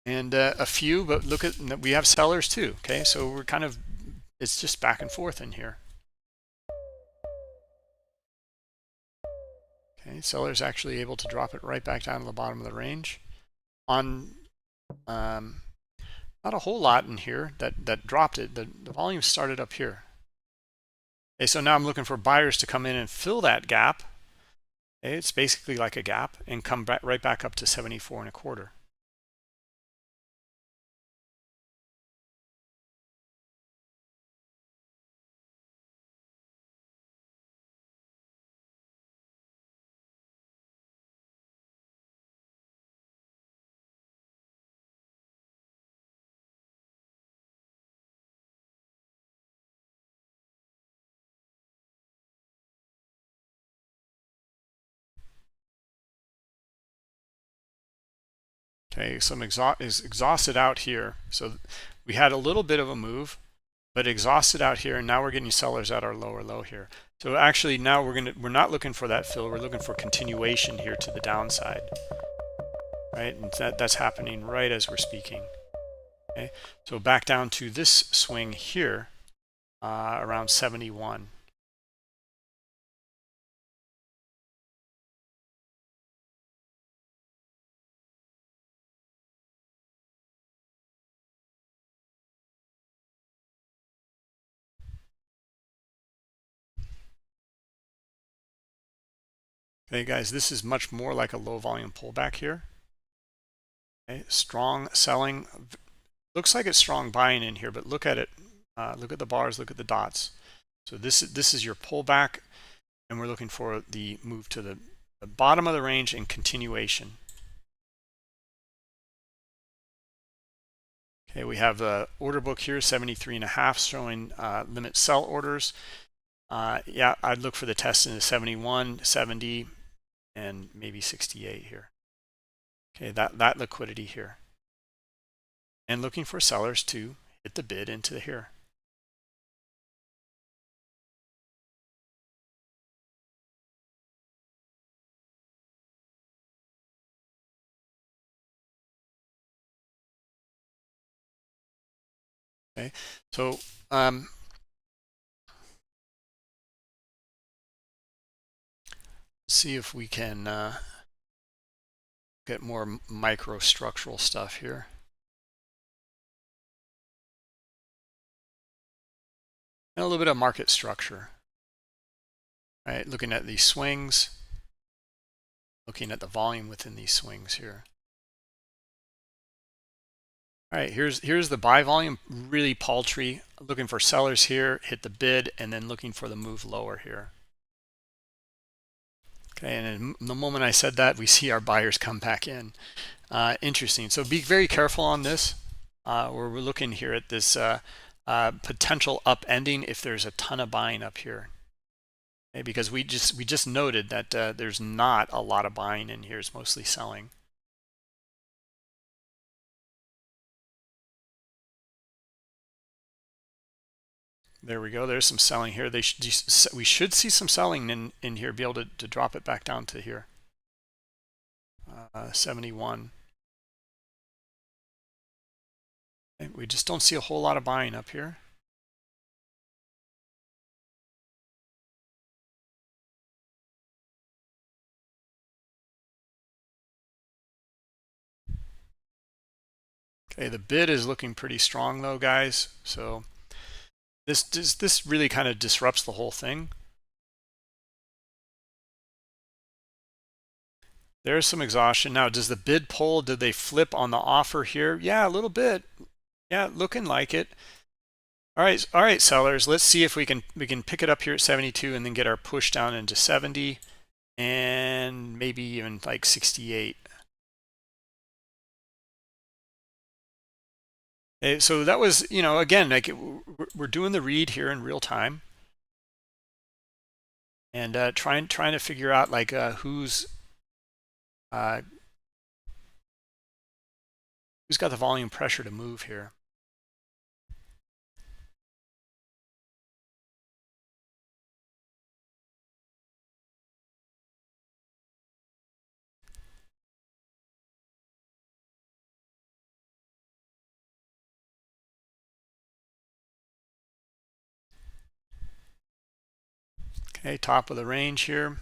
And a few, but look at, we have sellers too. Okay, so we're kind of, it's just back and forth in here. Okay, sellers actually able to drop it right back down to the bottom of the range. On not a whole lot in here that dropped it. The volume started up here. Okay, so now I'm looking for buyers to come in and fill that gap. Okay, it's basically like a gap and come back right back up to 74.25. Okay, some is exhausted out here. So we had a little bit of a move, but exhausted out here, and now we're getting sellers at our lower low here. So actually now we're not looking for that fill, we're looking for continuation here to the downside. Right, and that's happening right as we're speaking. Okay, so back down to this swing here, around 71. Okay, guys, this is much more like a low volume pullback here. Okay, strong selling. Looks like it's strong buying in here, but look at it. Look at the bars, look at the dots. So this is your pullback, and we're looking for the move to the bottom of the range and continuation. Okay, we have the order book here, 73.5, showing limit sell orders. Yeah, I'd look for the test in the 71, 70, and maybe 68 here. Okay, that liquidity here. And looking for sellers to hit the bid into here. Okay, so see if we can get more microstructural stuff here. And a little bit of market structure. Right, looking at these swings, looking at the volume within these swings here. All right, here's the buy volume, really paltry. Looking for sellers here, hit the bid, and then looking for the move lower here. Okay, and the moment I said that, we see our buyers come back in. Interesting. So be very careful on this. We're looking here at this potential upending if there's a ton of buying up here. Okay, because we just noted that there's not a lot of buying in here. It's mostly selling. There we go. There's some selling here. We should see some selling in here. Be able to drop it back down to here. 71. Okay, we just don't see a whole lot of buying up here. Okay, the bid is looking pretty strong though, guys. So this really kind of disrupts the whole thing. There's some exhaustion. Now, does the bid pull? Did they flip on the offer here? Yeah, a little bit. Yeah, looking like it. All right, sellers. Let's see if we can pick it up here at 72 and then get our push down into 70 and maybe even like 68. So that was, again, like we're doing the read here in real time and trying to figure out like who's got the volume pressure to move here. Okay, top of the range here.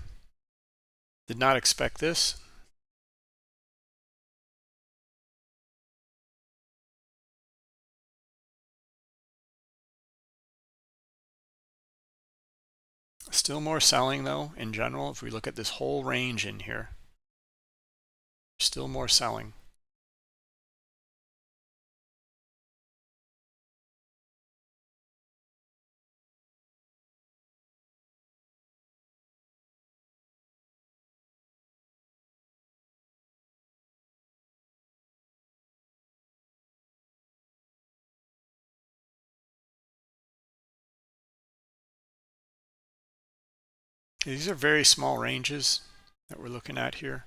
Did not expect this. Still more selling though in general. If we look at this whole range in here, still more selling. These are very small ranges that we're looking at here.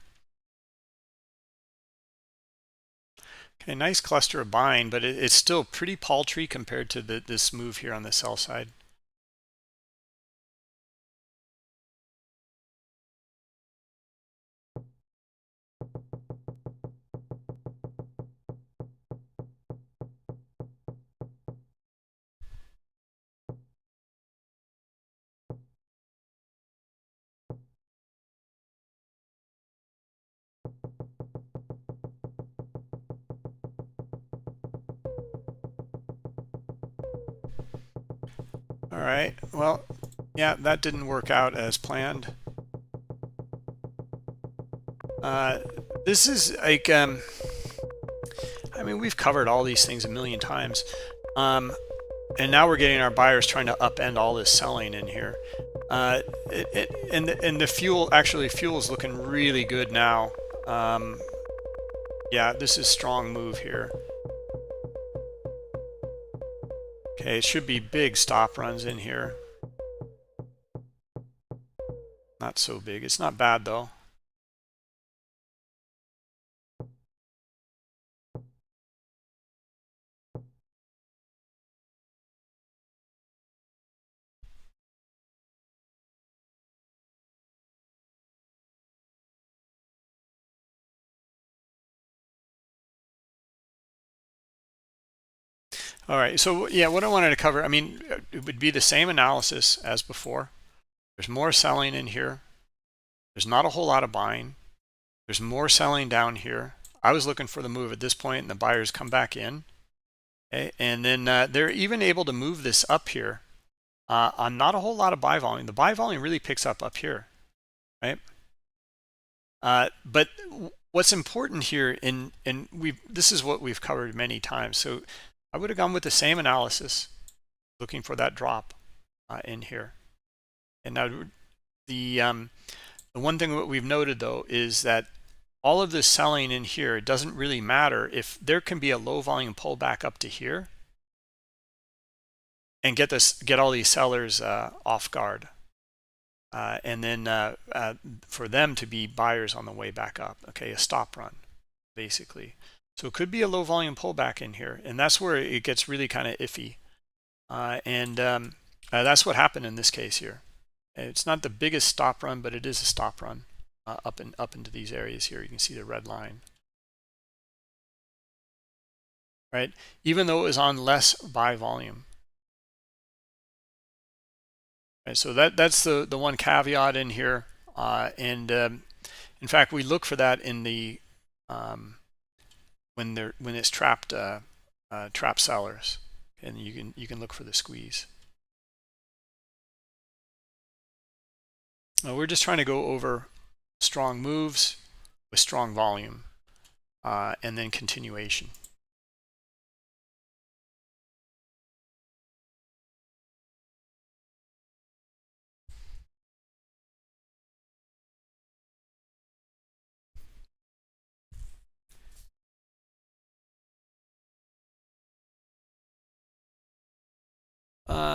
Okay, nice cluster of buying, but it's still pretty paltry compared to this move here on the sell side. All right, well, yeah, that didn't work out as planned. This is like, I mean, we've covered all these things a million times. And now we're getting our buyers trying to upend all this selling in here. And the fuel, actually fuel is looking really good now. Yeah, this is strong move here. Okay, it should be big stop runs in here. Not so big. It's not bad though. All right, so yeah, what I wanted to cover, I mean, it would be the same analysis as before. There's more selling in here. There's not a whole lot of buying. There's more selling down here. I was looking for the move at this point, and the buyers come back in. Okay, and then they're even able to move this up here on not a whole lot of buy volume. The buy volume really picks up here, right? But what's important here, and this is what we've covered many times. So I would have gone with the same analysis, looking for that drop in here. And now the one thing that we've noted though is that all of this selling in here, it doesn't really matter if there can be a low volume pullback up to here and get all these sellers off guard. And then for them to be buyers on the way back up. Okay, a stop run, basically. So it could be a low volume pullback in here, and that's where it gets really kind of iffy. That's what happened in this case here. It's not the biggest stop run, but it is a stop run up into these areas here. You can see the red line, right? Even though it was on less buy volume. Right, so that's the one caveat in here, in fact, we look for that in the when it's trapped sellers, and you can look for the squeeze. We're just trying to go over strong moves with strong volume, and then continuation.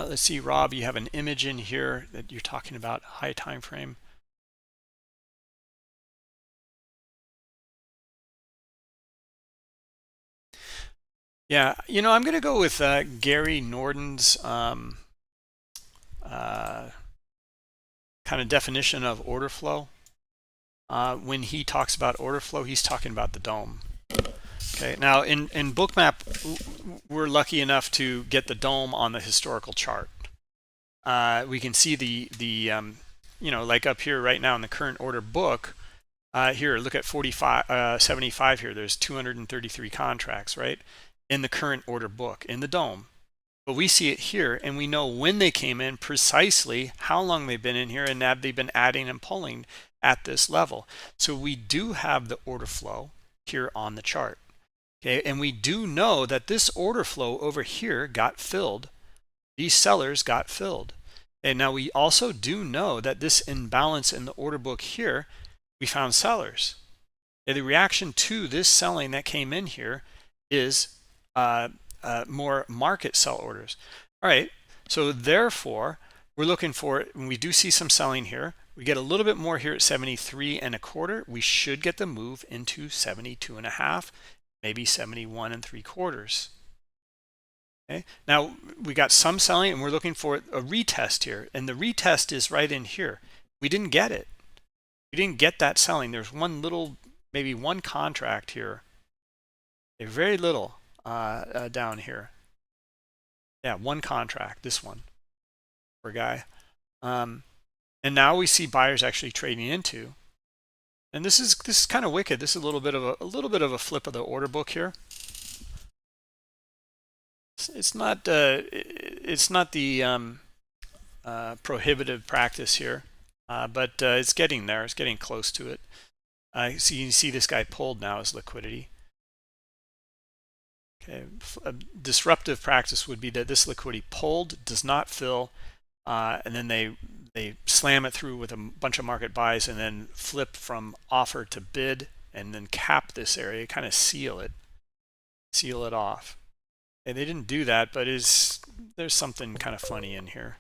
Let's see, Rob, you have an image in here that you're talking about high time frame. Yeah, you know, I'm going to go with Gary Norden's kind of definition of order flow. When he talks about order flow, he's talking about the dome. Okay, now in Bookmap, we're lucky enough to get the dome on the historical chart. We can see the you know, like up here right now in the current order book. Here, look at 75 here. There's 233 contracts, right, in the current order book in the dome. But we see it here, and we know when they came in precisely, how long they've been in here, and that they've been adding and pulling at this level. So we do have the order flow here on the chart. Okay, and we do know that this order flow over here got filled. These sellers got filled. And now we also do know that this imbalance in the order book here, we found sellers. And the reaction to this selling that came in here is more market sell orders. All right, so therefore, we're looking for, when we do see some selling here, we get a little bit more here at 73 1/4. We should get the move into 72 1/2. maybe 71 3/4. Okay, now we got some selling and we're looking for a retest here, and the retest is right in here. We didn't get it. We didn't get that selling. There's one little, maybe one contract here, very little down here. Yeah, one contract, this one, poor guy. And now we see buyers actually trading into, and this is kind of wicked. This is a little bit of a flip of the order book here. It's not the prohibitive practice here, but it's getting there. It's getting close to it. So you can see this guy pulled now as liquidity. Okay, a disruptive practice would be that this liquidity pulled, does not fill, and then they slam it through with a bunch of market buys, and then flip from offer to bid, and then cap this area, kind of seal it off. And they didn't do that, but there's something kind of funny in here.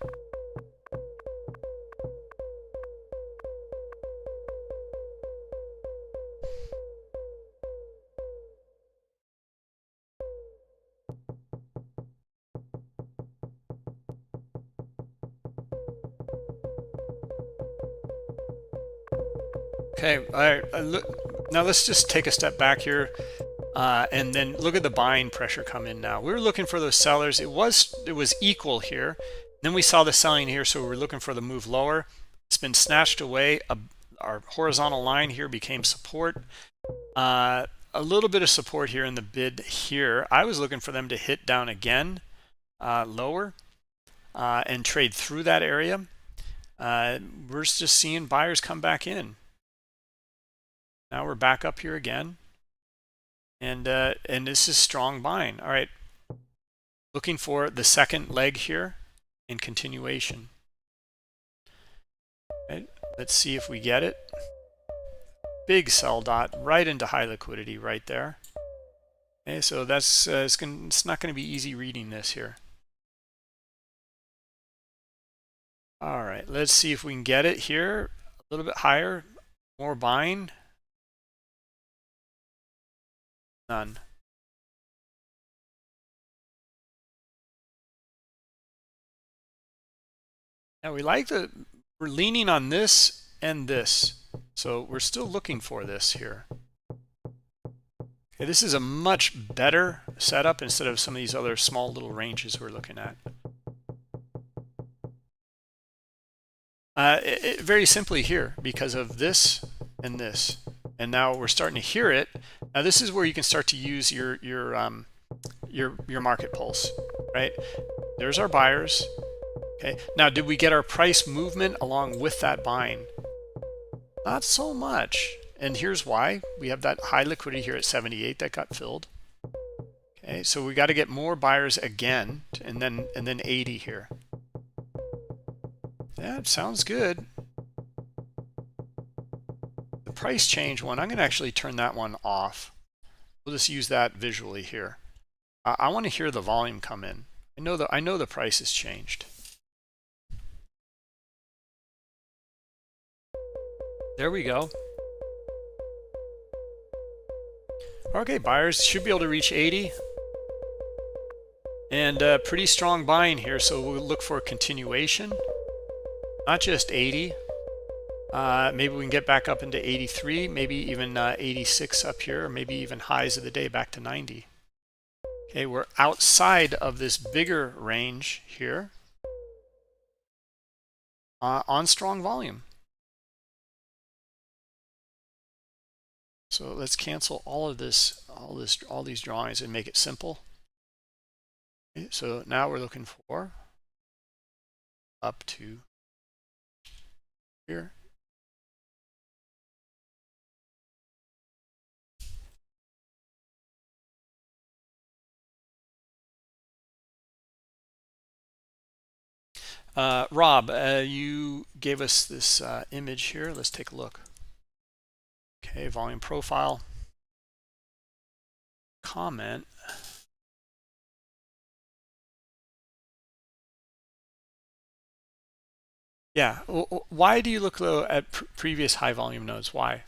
Okay, all right. Now let's just take a step back here. And then look at the buying pressure come in now. We were looking for those sellers. It was equal here. Then we saw the selling here, so we were looking for the move lower. It's been snatched away. Our horizontal line here became support. A little bit of support here in the bid here. I was looking for them to hit down again, lower, and trade through that area. We're just seeing buyers come back in. Now we're back up here again. And this is strong buying. All right, looking for the second leg here in continuation. Right. Let's see if we get it. Big sell dot right into high liquidity right there. Okay, so that's it's not going to be easy reading this here. All right, let's see if we can get it here a little bit higher. More buying. None. Now we're leaning on this and this, so we're still looking for this here. Okay, this is a much better setup instead of some of these other small little ranges we're looking at. Very simply here, because of this and this, and now we're starting to hear it. Now this is where you can start to use your market pulse, right? There's our buyers. Okay, now did we get our price movement along with that buying? Not so much, and here's why. We have that high liquidity here at 78 that got filled. Okay, so we got to get more buyers again, and then 80 here. That sounds good. The price change one, I'm going to actually turn that one off. We'll just use that visually here. I want to hear the volume come in. I know the price has changed. There we go. Okay, buyers should be able to reach 80. And pretty strong buying here, so we'll look for a continuation. Not just 80. Maybe we can get back up into 83, maybe even 86 up here, or maybe even highs of the day back to 90. Okay, we're outside of this bigger range here on strong volume. So let's cancel all of this, all these drawings and make it simple. Okay, so now we're looking for up to here. Rob, you gave us this image here. Let's take a look. Okay, volume profile. Comment. Yeah, why do you look though at previous high volume nodes? Why?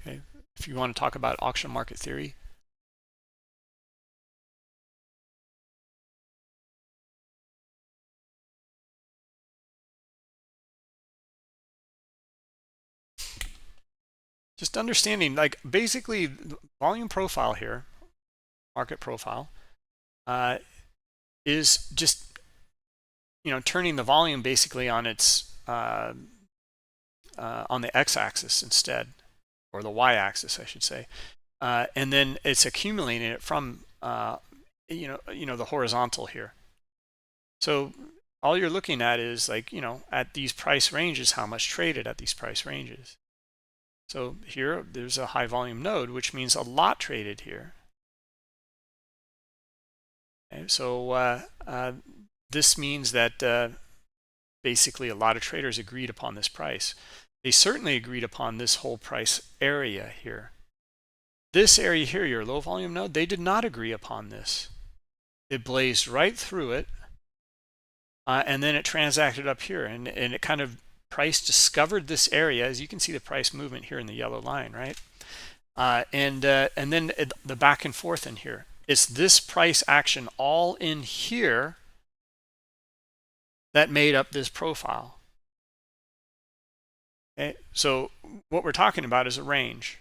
Okay, if you want to talk about auction market theory, just understanding, like, basically volume profile here, market profile, is just, turning the volume basically on its on the x-axis instead, or the y-axis, I should say, and then it's accumulating it from the horizontal here. So all you're looking at is, like, at these price ranges, how much traded at these price ranges. So here there's a high volume node, which means a lot traded here. Okay, so this means that basically a lot of traders agreed upon this price. They certainly agreed upon this whole price area here. This area here, your low volume node, they did not agree upon this. It blazed right through it, and then it transacted up here, and it kind of price discovered this area. As you can see the price movement here in the yellow line, right? And then the back and forth in here. It's this price action all in here that made up this profile. Okay, so what we're talking about is a range.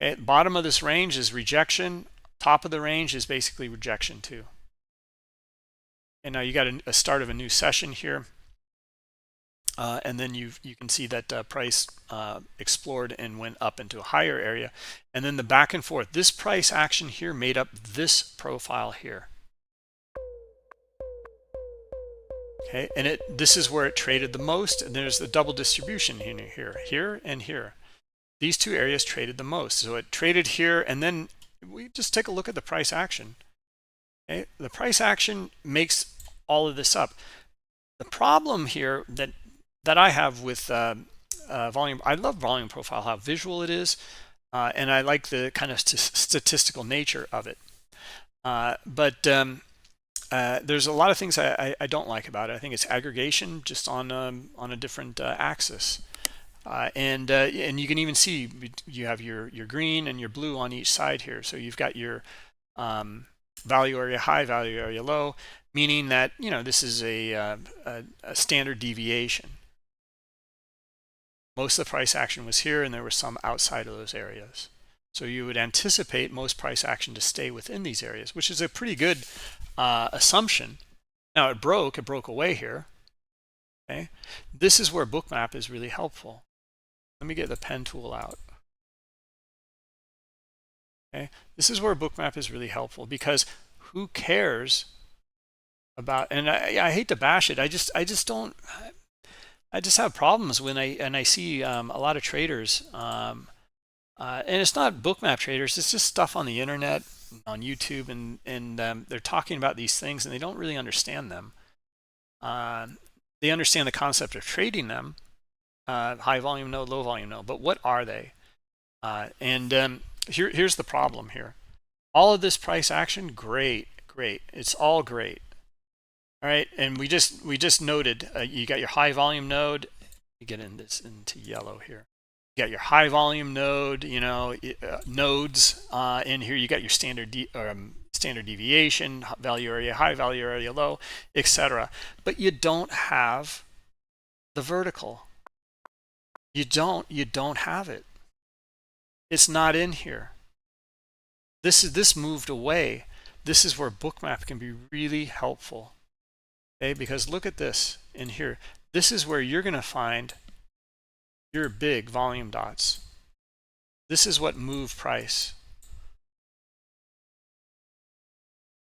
Okay, bottom of this range is rejection. Top of the range is basically rejection too. And now you got a start of a new session here. And then you can see that price explored and went up into a higher area. And then the back and forth. This price action here made up this profile here. Okay, and this is where it traded the most. And there's the double distribution here, and here. These two areas traded the most. So it traded here, and then we just take a look at the price action. Okay, the price action makes all of this up. The problem here that I have with volume, I love volume profile, how visual it is, and I like the kind of statistical nature of it. But there's a lot of things I don't like about it. I think it's aggregation just on a different axis, and you can even see you have your green and your blue on each side here. So you've got your value area high, value area low, meaning that this is a standard deviation. Most of the price action was here, and there was some outside of those areas. So you would anticipate most price action to stay within these areas, which is a pretty good assumption. Now it broke away here. Okay, this is where Bookmap is really helpful. Let me get the pen tool out. Okay, this is where Bookmap is really helpful, because who cares about, and I hate to bash it, I just have problems when I see a lot of traders, and it's not Bookmap traders, it's just stuff on the internet, on YouTube, and they're talking about these things and they don't really understand them. They understand the concept of trading them, high volume node, low volume node, but what are they? Here's the problem here. All of this price action, great, it's all great. All right, and we just noted you got your high volume node. You get into yellow here. You got your high volume node, nodes in here. You got your standard deviation, value area high, value area low, etc. But you don't have the vertical. You don't have it. It's not in here. This moved away. This is where Bookmap can be really helpful. Okay, because look at this in here. This is where you're going to find your big volume dots. This is what moved price.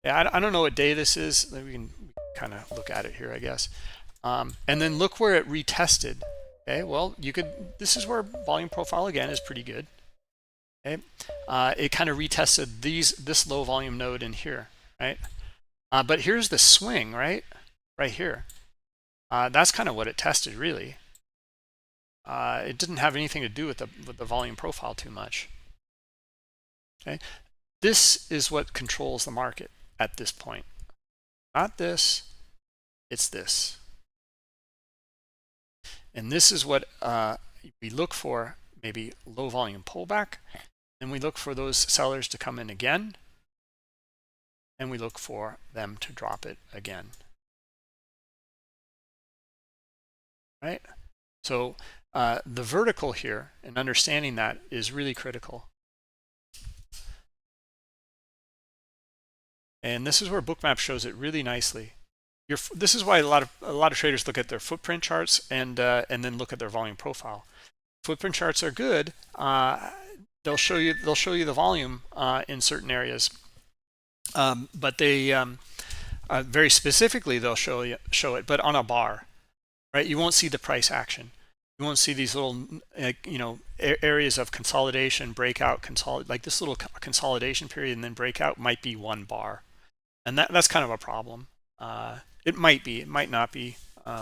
Yeah, I don't know what day this is. We can kind of look at it here, I guess. And then look where it retested. Okay, well, this is where volume profile again is pretty good. Okay, it kind of retested this low volume node in here, right? But here's the swing, right here. That's kind of what it tested, really. It didn't have anything to do with the volume profile too much. Okay, this is what controls the market at this point. Not this, it's this. And this is what we look for, maybe low volume pullback. And we look for those sellers to come in again. And we look for them to drop it again. Right? So the vertical here and understanding that is really critical. And this is where Bookmap shows it really nicely. This is why a lot of traders look at their footprint charts and then look at their volume profile. Footprint charts are good. They'll show you the volume in certain areas, but they very specifically they'll show it, but on a bar, right? You won't see the price action. You won't see these little areas of consolidation, breakout, like this little consolidation period and then breakout might be one bar, and that's kind of a problem. It might be, it might not be,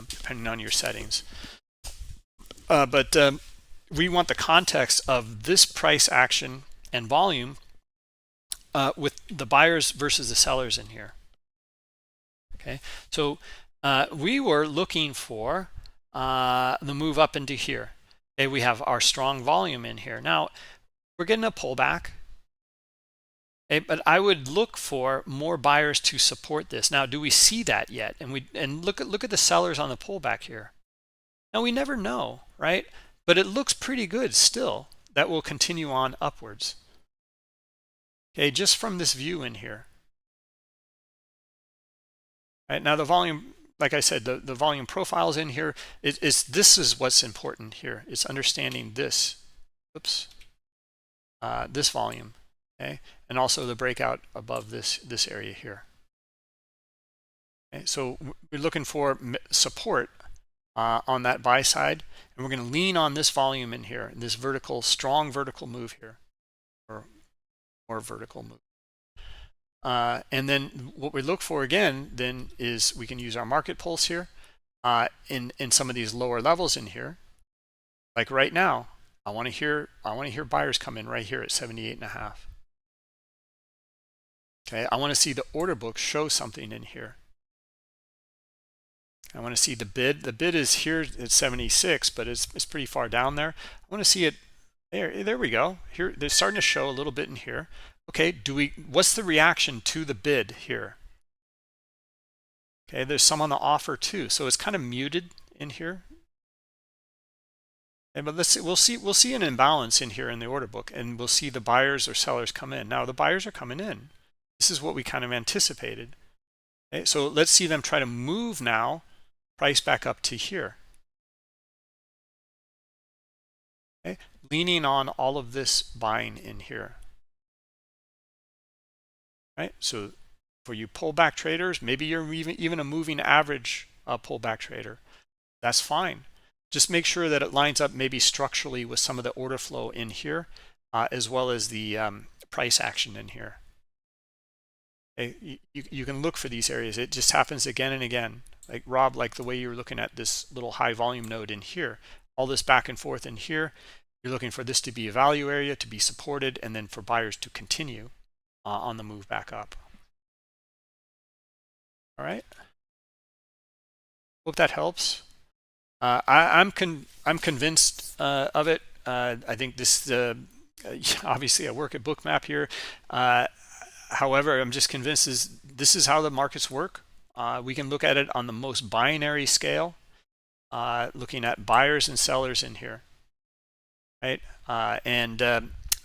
depending on your settings. But we want the context of this price action and volume with the buyers versus the sellers in here. Okay, so we were looking for the move up into here. Okay, we have our strong volume in here. Now we're getting a pullback. Okay, but I would look for more buyers to support this. Now, do we see that yet? And look at the sellers on the pullback here. Now we never know, right? But it looks pretty good still. That will continue on upwards. Okay, just from this view in here. Right, now the volume, like I said, the volume profiles in here, this is what's important here. It's understanding this, this volume, okay, and also the breakout above this area here. Okay, so we're looking for support on that buy side, and we're going to lean on this volume in here, this strong vertical move here, or more vertical move. And then what we look for again then is we can use our market pulse here in some of these lower levels in here. Like right now, I want to hear buyers come in right here at 78.5. Okay, I want to see the order book show something in here. I want to see the bid. The bid is here at 76, but it's pretty far down there. I want to see it there. There we go. Here they're starting to show a little bit in here. Okay, what's the reaction to the bid here? Okay, there's some on the offer too, so it's kind of muted in here. Okay, but let's see, we'll see an imbalance in here in the order book, and we'll see the buyers or sellers come in. Now the buyers are coming in. This is what we kind of anticipated. Okay, so let's see them try to move now, price back up to here. Okay, leaning on all of this buying in here. Right, so for you pullback traders, maybe you're even a moving average pullback trader. That's fine. Just make sure that it lines up maybe structurally with some of the order flow in here, as well as the price action in here. Okay, you can look for these areas. It just happens again and again. Like Rob, like the way you were looking at this little high volume node in here, all this back and forth in here. You're looking for this to be a value area, to be supported, and then for buyers to continue on the move back up. All right. Hope that helps. I'm convinced of it. I think this obviously I work at Bookmap here. However, I'm just convinced this is how the markets work. We can look at it on the most binary scale, looking at buyers and sellers in here, right?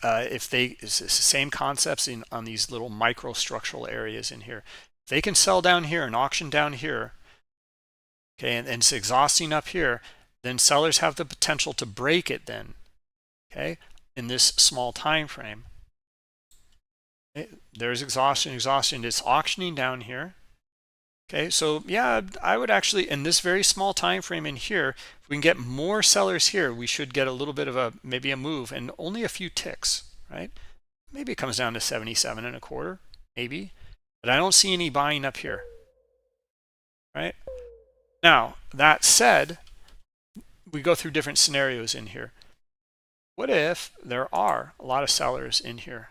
If it's the same concepts on these little microstructural areas in here. If they can sell down here and auction down here, okay, and it's exhausting up here, then sellers have the potential to break it then, okay, in this small time frame. Okay, there's exhaustion, it's auctioning down here. Okay, so yeah, I would actually, in this very small time frame in here, if we can get more sellers here, we should get a little bit of maybe a move, and only a few ticks, right? Maybe it comes down to 77.25, maybe, but I don't see any buying up here, right? Now, that said, we go through different scenarios in here. What if there are a lot of sellers in here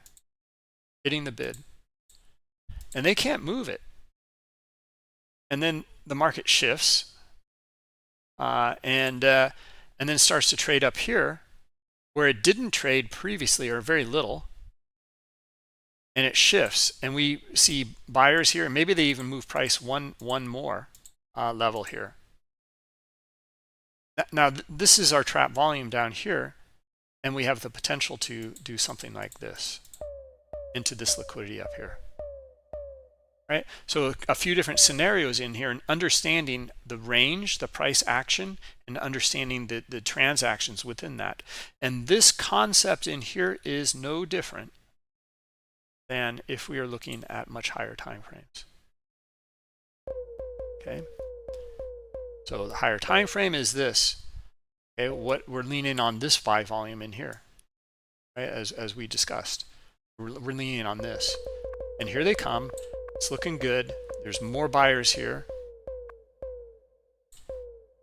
hitting the bid, and they can't move it? And then the market shifts and then starts to trade up here where it didn't trade previously, or very little, and it shifts, and we see buyers here, and maybe they even move price one more level here. Now, this is our trap volume down here, and we have the potential to do something like this into this liquidity up here. Right? So a few different scenarios in here, and understanding the range, the price action, and understanding the transactions within that. And this concept in here is no different than if we are looking at much higher time frames. Okay. So the higher time frame is this. Okay, what we're leaning on this buy volume in here, right? As we discussed, we're leaning on this, and here they come. It's looking good. There's more buyers here.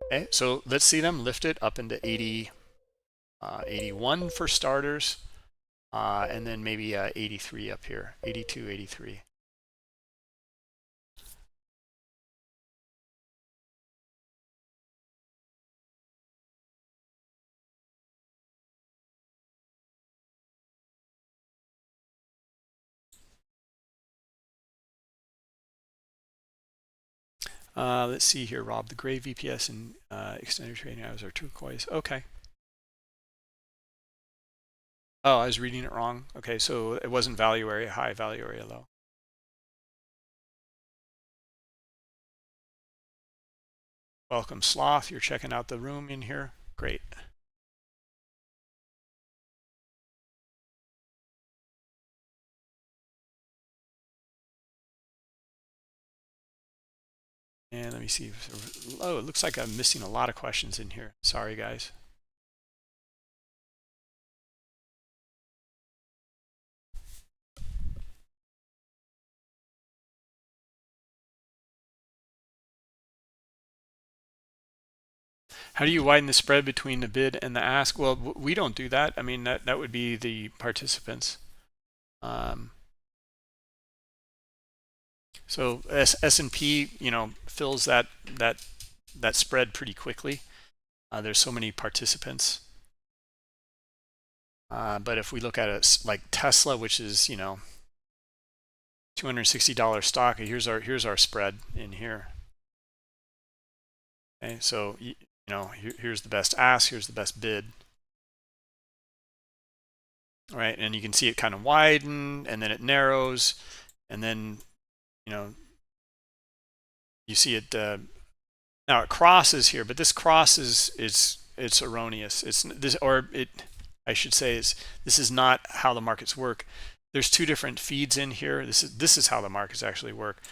Okay, so let's see them lift it up into 80, 81 for starters, and then maybe 83 up here, 82, 83. Let's see here, Rob. The gray VPS and extended trading hours are turquoise. Okay. Oh, I was reading it wrong. Okay, so it wasn't value area high, value area low. Welcome, Sloth. You're checking out the room in here. Great. And let me see. Oh, it looks like I'm missing a lot of questions in here. Sorry, guys. How do you widen the spread between the bid and the ask? Well, we don't do that. I mean, that would be the participants. So S&P, fills that spread pretty quickly. There's so many participants. But if we look at it like Tesla, which is $260 stock, here's our spread in here. Okay, so here's the best ask, here's the best bid. All right, and you can see it kind of widen, and then it narrows, and then you see it. Now it crosses here, but this cross it's erroneous. It's this, or it, I should say, this is not how the markets work. There's two different feeds in here. This is how the markets actually work.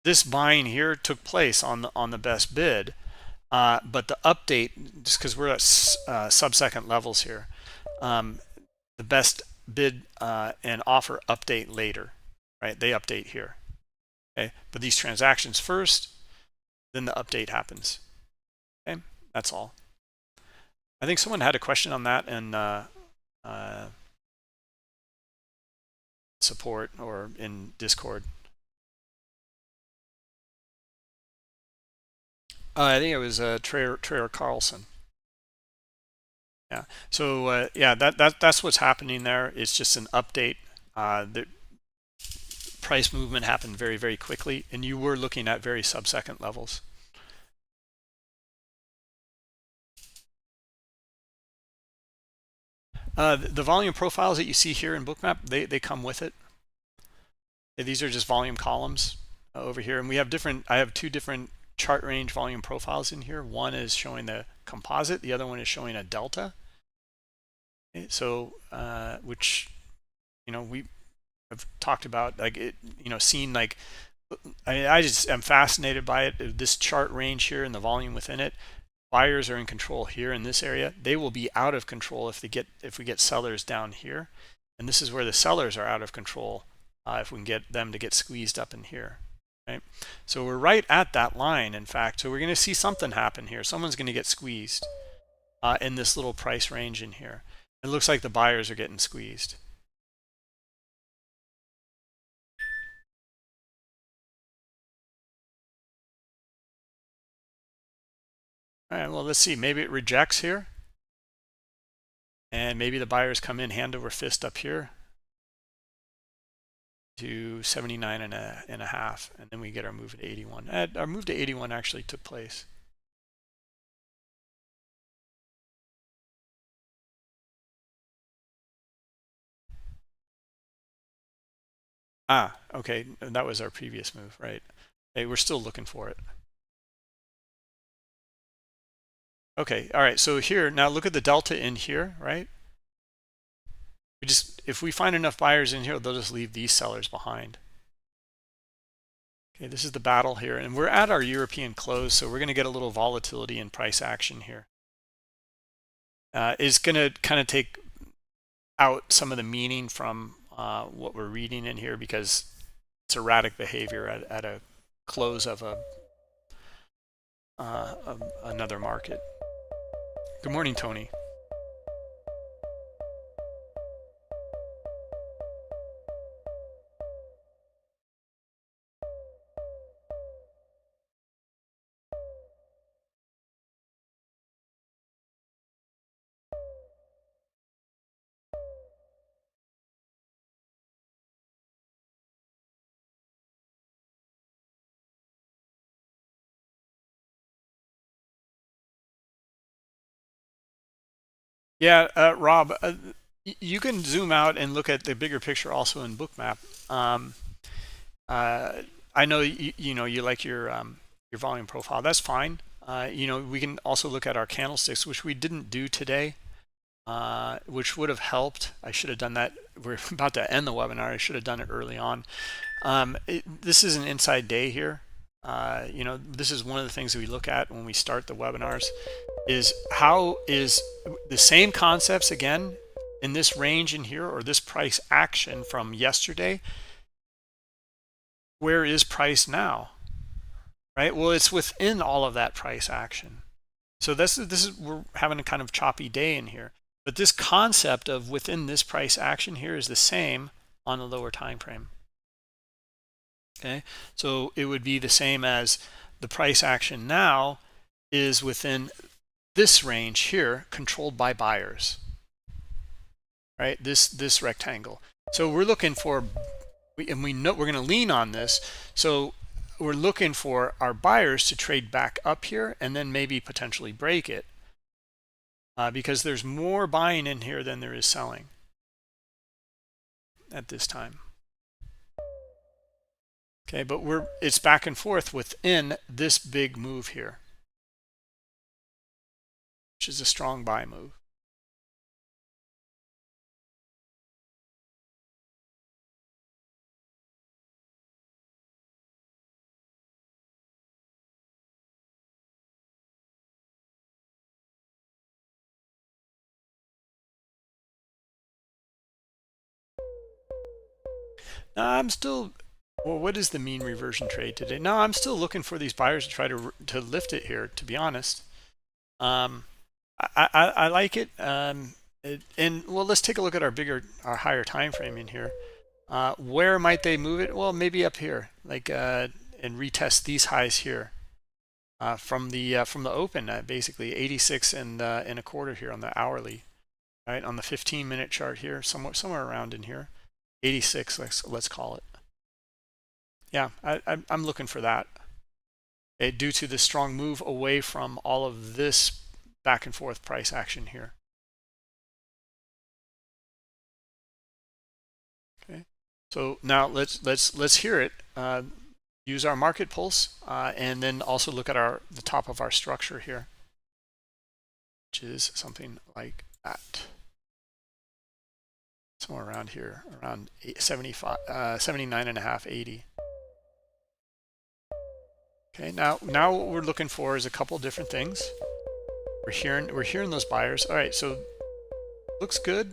This buying here took place on the best bid, but the update, just because we're at sub-second levels here, the best bid and offer update later, right? They update here. Okay, but these transactions first, then the update happens. Okay, that's all. I think someone had a question on that in support or in Discord. I think it was Trayer Carlson. Yeah. So yeah, that's what's happening there. It's just an update. The price movement happened very, very quickly, and you were looking at very sub-second levels. The volume profiles that you see here in Bookmap, they come with it. These are just volume columns over here, and we have I have two different chart range volume profiles in here. One is showing the composite, the other one is showing a delta. Okay, so which we have talked about, like it, seeing like, I just am fascinated by it. This chart range here and the volume within it. Buyers are in control here in this area. They will be out of control if we get sellers down here, and this is where the sellers are out of control if we can get them to get squeezed up in here. Right? So we're right at that line, in fact. So we're going to see something happen here. Someone's going to get squeezed in this little price range in here. It looks like the buyers are getting squeezed. All right, well, let's see. Maybe it rejects here. And maybe the buyers come in hand over fist up here to 79 and a half. And then we get our move to 81. Our move to 81 actually took place. Okay, that was our previous move, right? Hey, we're still looking for it. Okay, all right, so here, now look at the delta in here, right? If we find enough buyers in here, they'll just leave these sellers behind. Okay, this is the battle here, and we're at our European close, so we're going to get a little volatility in price action here. It's going to kind of take out some of the meaning from what we're reading in here, because it's erratic behavior at a close of another market. Good morning, Tony. Yeah, Rob, you can zoom out and look at the bigger picture also in Bookmap. Um, I know you know you like your volume profile. That's fine. We can also look at our candlesticks, which we didn't do today, which would have helped. I should have done that. We're about to end the webinar. I should have done it early on. This is an inside day here. This is one of the things that we look at when we start the webinars, is how is the same concepts again in this range in here, or this price action from yesterday. Where is price now, right? Well, it's within all of that price action. So this is we're having a kind of choppy day in here, but this concept of within this price action here is the same on the lower time frame. Okay, so it would be the same as the price action now is within this range here, controlled by buyers, right? This rectangle. So we're looking for, and we know we're going to lean on this. So we're looking for our buyers to trade back up here and then maybe potentially break it, because there's more buying in here than there is selling at this time. Okay, but it's back and forth within this big move here, which is a strong buy move. Now I'm still, well, what is the mean reversion trade today? No, I'm still looking for these buyers to try to lift it here, to be honest. I like it. And well, let's take a look at our higher time frame in here. Where might they move it? Well, maybe up here, like and retest these highs here from the open, basically 86 and a quarter here on the hourly, right? On the 15-minute chart here, somewhere around in here, 86. Let's call it. Yeah, I'm looking for that. Due to the strong move away from all of this back and forth price action here. Okay, so now let's hear it. Use our market pulse, and then also look at the top of our structure here, which is something like that, somewhere around here, around 75, 79.5, 80. Okay, now what we're looking for is a couple different things. We're hearing those buyers. All right, so looks good.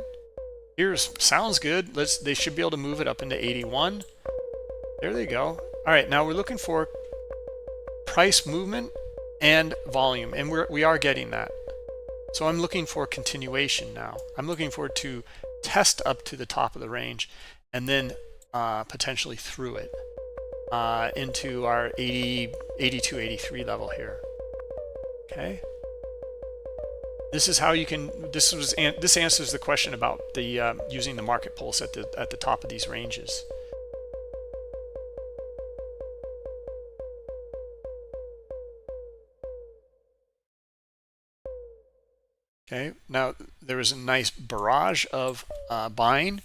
Sounds good. They should be able to move it up into 81. There they go. All right, now we're looking for price movement and volume, and we are getting that. So I'm looking for continuation now. I'm looking for it to test up to the top of the range and then potentially through it into our 80, 82, 83 level here. Okay. This is how you can. This answers the question about the using the market pulse at the top of these ranges. Okay, now there was a nice barrage of buying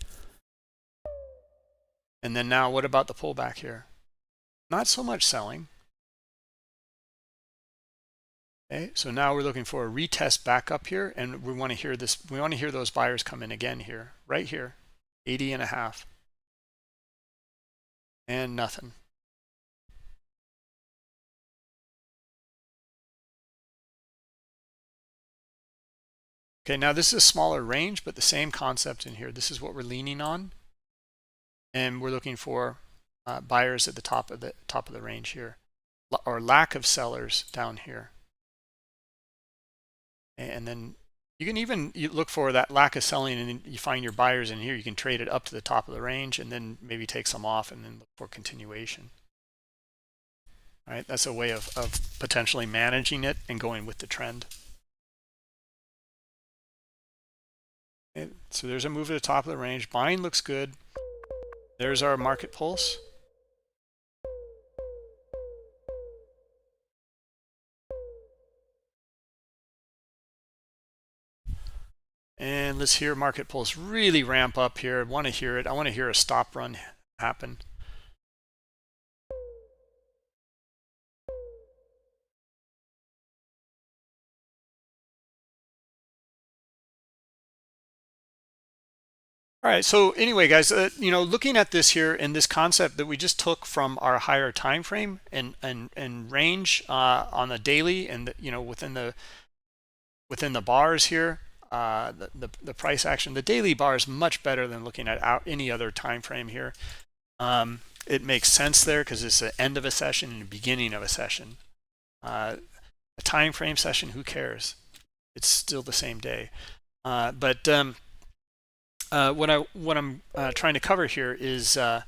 And then now what about the pullback here? Not so much selling. Okay, so now we're looking for a retest back up here, and we want to hear this. We want to hear those buyers come in again here, right here, 80.5, and nothing. Okay, now this is a smaller range, but the same concept in here. This is what we're leaning on, and we're looking for buyers at the top of the range here, or lack of sellers down here. And then you can even look for that lack of selling, and you find your buyers in here. You can trade it up to the top of the range, and then maybe take some off, and then look for continuation. All right, that's a way of potentially managing it and going with the trend. Okay, so there's a move at the top of the range. Buying looks good. There's our market pulse. And let's hear market pulse really ramp up here. I want to hear it. I want to hear a stop run happen. All right, so anyway, guys, looking at this here and this concept that we just took from our higher time frame and range on the daily, and within the bars here, the price action, the daily bar is much better than looking at any other time frame here. It makes sense there because it's the end of a session and the beginning of a session. A time frame session, who cares? It's still the same day. But what I'm trying to cover here is the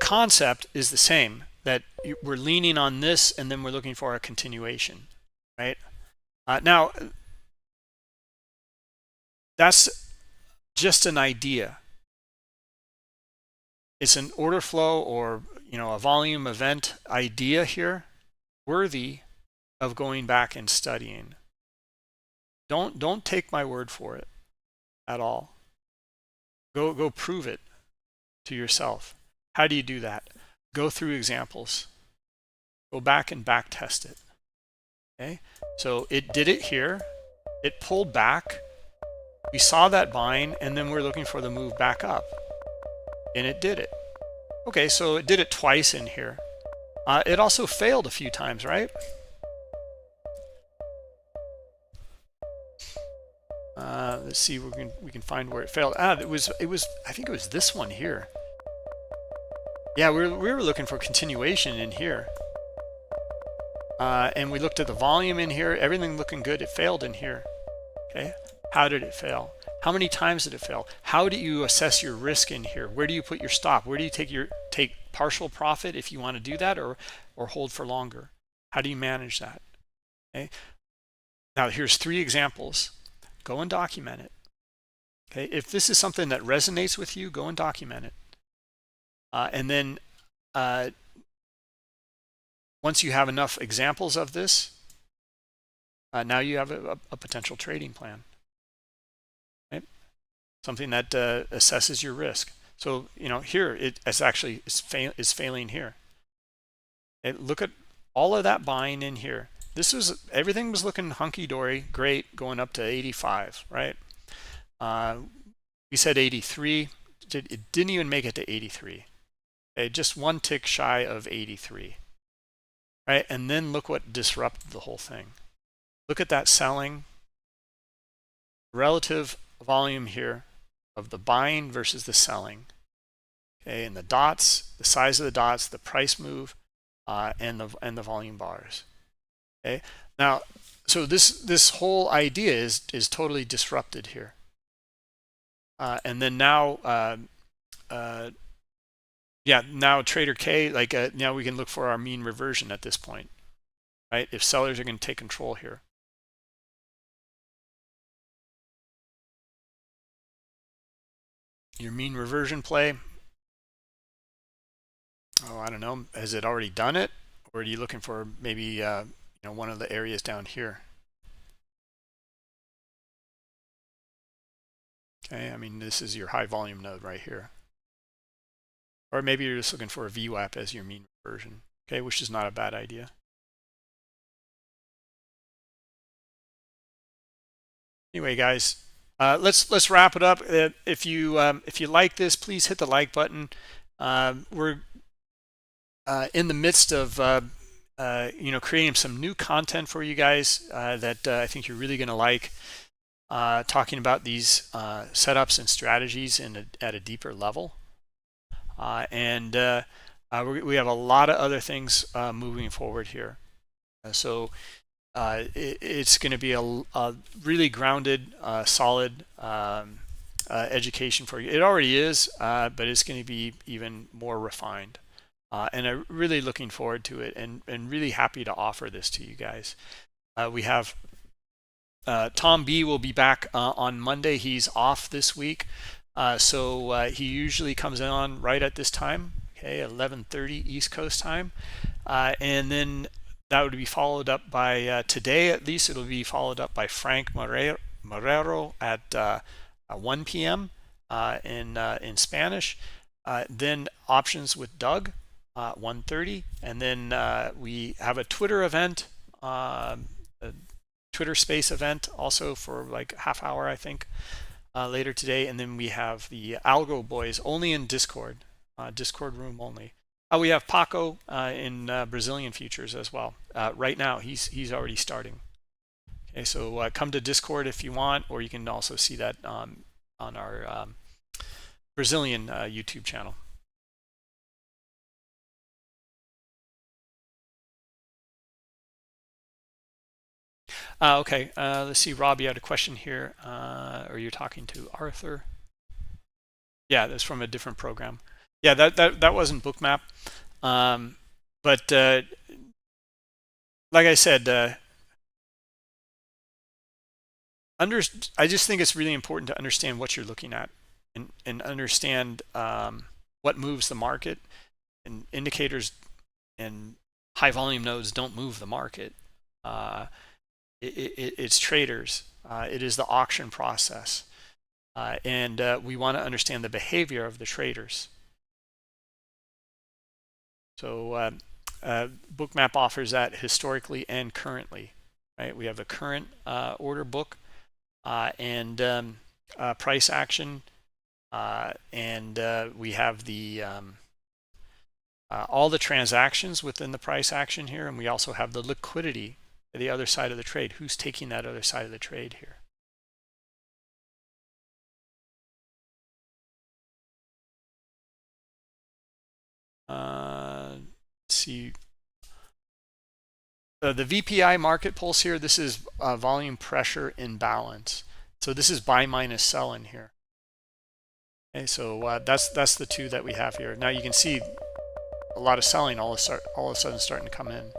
concept is the same, that we're leaning on this, and then we're looking for a continuation, right? Now, that's just an idea. It's an order flow or a volume event idea here, worthy of going back and studying. Don't take my word for it at all. Go prove it to yourself. How do you do that? Go through examples. Go back and back test it. Okay, so it did it here. It pulled back. We saw that buying, and then we're looking for the move back up, and it did it. Okay, so it did it twice in here. It also failed a few times, right? Let's see, we can find where it failed. It was I think it was this one here. Yeah, we were looking for continuation in here. And we looked at the volume in here, everything looking good. It failed in here. Okay, how did it fail? How many times did it fail? How do you assess your risk in here? Where do you put your stop? Where do you take partial profit if you want to do that, or hold for longer? How do you manage that? Okay, now here's 3 examples. Go and document it. Okay, if this is something that resonates with you, go and document it. And then once you have enough examples of this, now you have a potential trading plan, right? Something that assesses your risk. So here it's actually is failing here. And look at all of that buying in here. Everything was looking hunky-dory, great, going up to 85, right? We said 83. It didn't even make it to 83. Okay, just 1 tick shy of 83, right? And then look what disrupted the whole thing. Look at that selling, relative volume here of the buying versus the selling. Okay, and the dots, the size of the dots, the price move, and the volume bars. Okay, now, so this whole idea is totally disrupted here. And then now, yeah, now Trader K, now we can look for our mean reversion at this point, right? If sellers are going to take control here. Your mean reversion play, oh, I don't know, has it already done it? Or are you looking for maybe one of the areas down here? Okay, I mean, this is your high volume node right here. Or maybe you're just looking for a VWAP as your mean reversion, okay, which is not a bad idea. Anyway, guys, let's wrap it up. If you like this, please hit the like button. We're in the midst of creating some new content for you guys that I think you're really going to like. Talking about these setups and strategies at a deeper level. We have a lot of other things moving forward here. So it's going to be a really grounded, solid education for you. It already is, but it's going to be even more refined. And I'm really looking forward to it and really happy to offer this to you guys. We have Tom B will be back on Monday. He's off this week. So he usually comes in on right at this time, okay, 11:30 East Coast time. And then that would be followed up by, today at least, it'll be followed up by Frank Marrero at 1 p.m. In Spanish. Then options with Doug, 1:30. And then we have a Twitter event, a Twitter space event also for like half hour, I think. Later today, and then we have the Algo Boys only in Discord, Discord room only. We have Paco in Brazilian futures as well. Right now, he's already starting. Okay, so come to Discord if you want, or you can also see that on our Brazilian YouTube channel. Okay, let's see, Rob, you had a question here, or you're talking to Arthur. Yeah, that's from a different program. Yeah, that wasn't Bookmap, but like I said, I just think it's really important to understand what you're looking at and understand what moves the market. And indicators and high volume nodes don't move the market. It's traders. It is the auction process. And we want to understand the behavior of the traders. So Bookmap offers that historically and currently, right? We have the current order book and price action, and we have the all the transactions within the price action here, and we also have the liquidity, the other side of the trade. Who's taking that other side of the trade here? Let's see. The VPI market pulse here, this is volume pressure imbalance. So this is buy minus sell in here. Okay, so that's the two that we have here. Now you can see a lot of selling all of a sudden starting to come in.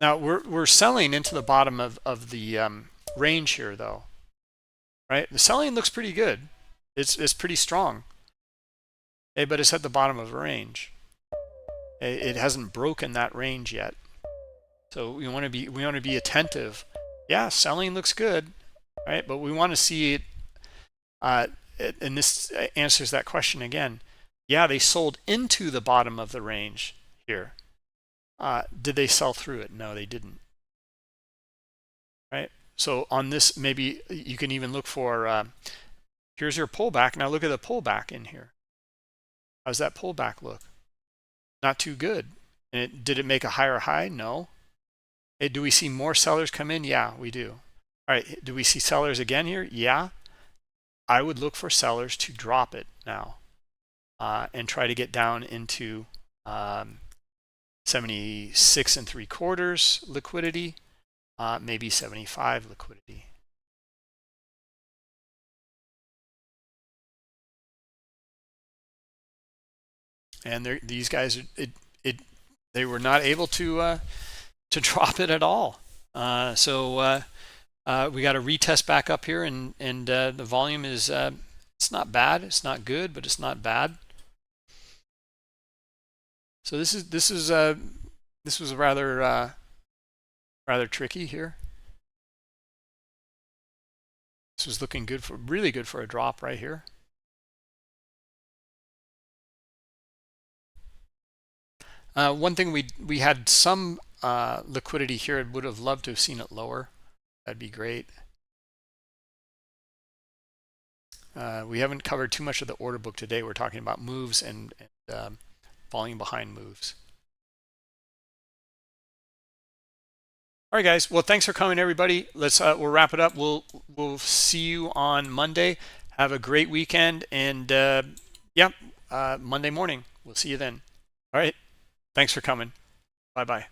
Now we're selling into the bottom of the range here though, right? The selling looks pretty good. It's pretty strong. Okay, but it's at the bottom of a range. It hasn't broken that range yet. So we want to be attentive. Yeah, selling looks good, right? But we want to see it, and this answers that question again. Yeah, they sold into the bottom of the range here. Did they sell through it? No, they didn't. Right? So on this, maybe you can even look for, here's your pullback. Now look at the pullback in here. How's that pullback look? Not too good. And did it make a higher high? No. Hey, do we see more sellers come in? Yeah, we do. All right, do we see sellers again here? Yeah. I would look for sellers to drop it now and try to get down into 76 3/4 liquidity, maybe 75 liquidity. And these guys, they were not able to drop it at all. So we got to retest back up here, and the volume is it's not bad, it's not good, but it's not bad. So this was rather tricky here. This was looking good for really good for a drop right here. One thing we had some liquidity here. Would have loved to have seen it lower. That'd be great. We haven't covered too much of the order book today. We're talking about moves and falling behind moves. All right, guys. Well, thanks for coming, everybody. We'll wrap it up. We'll see you on Monday. Have a great weekend, and Monday morning we'll see you then. All right. Thanks for coming. Bye bye.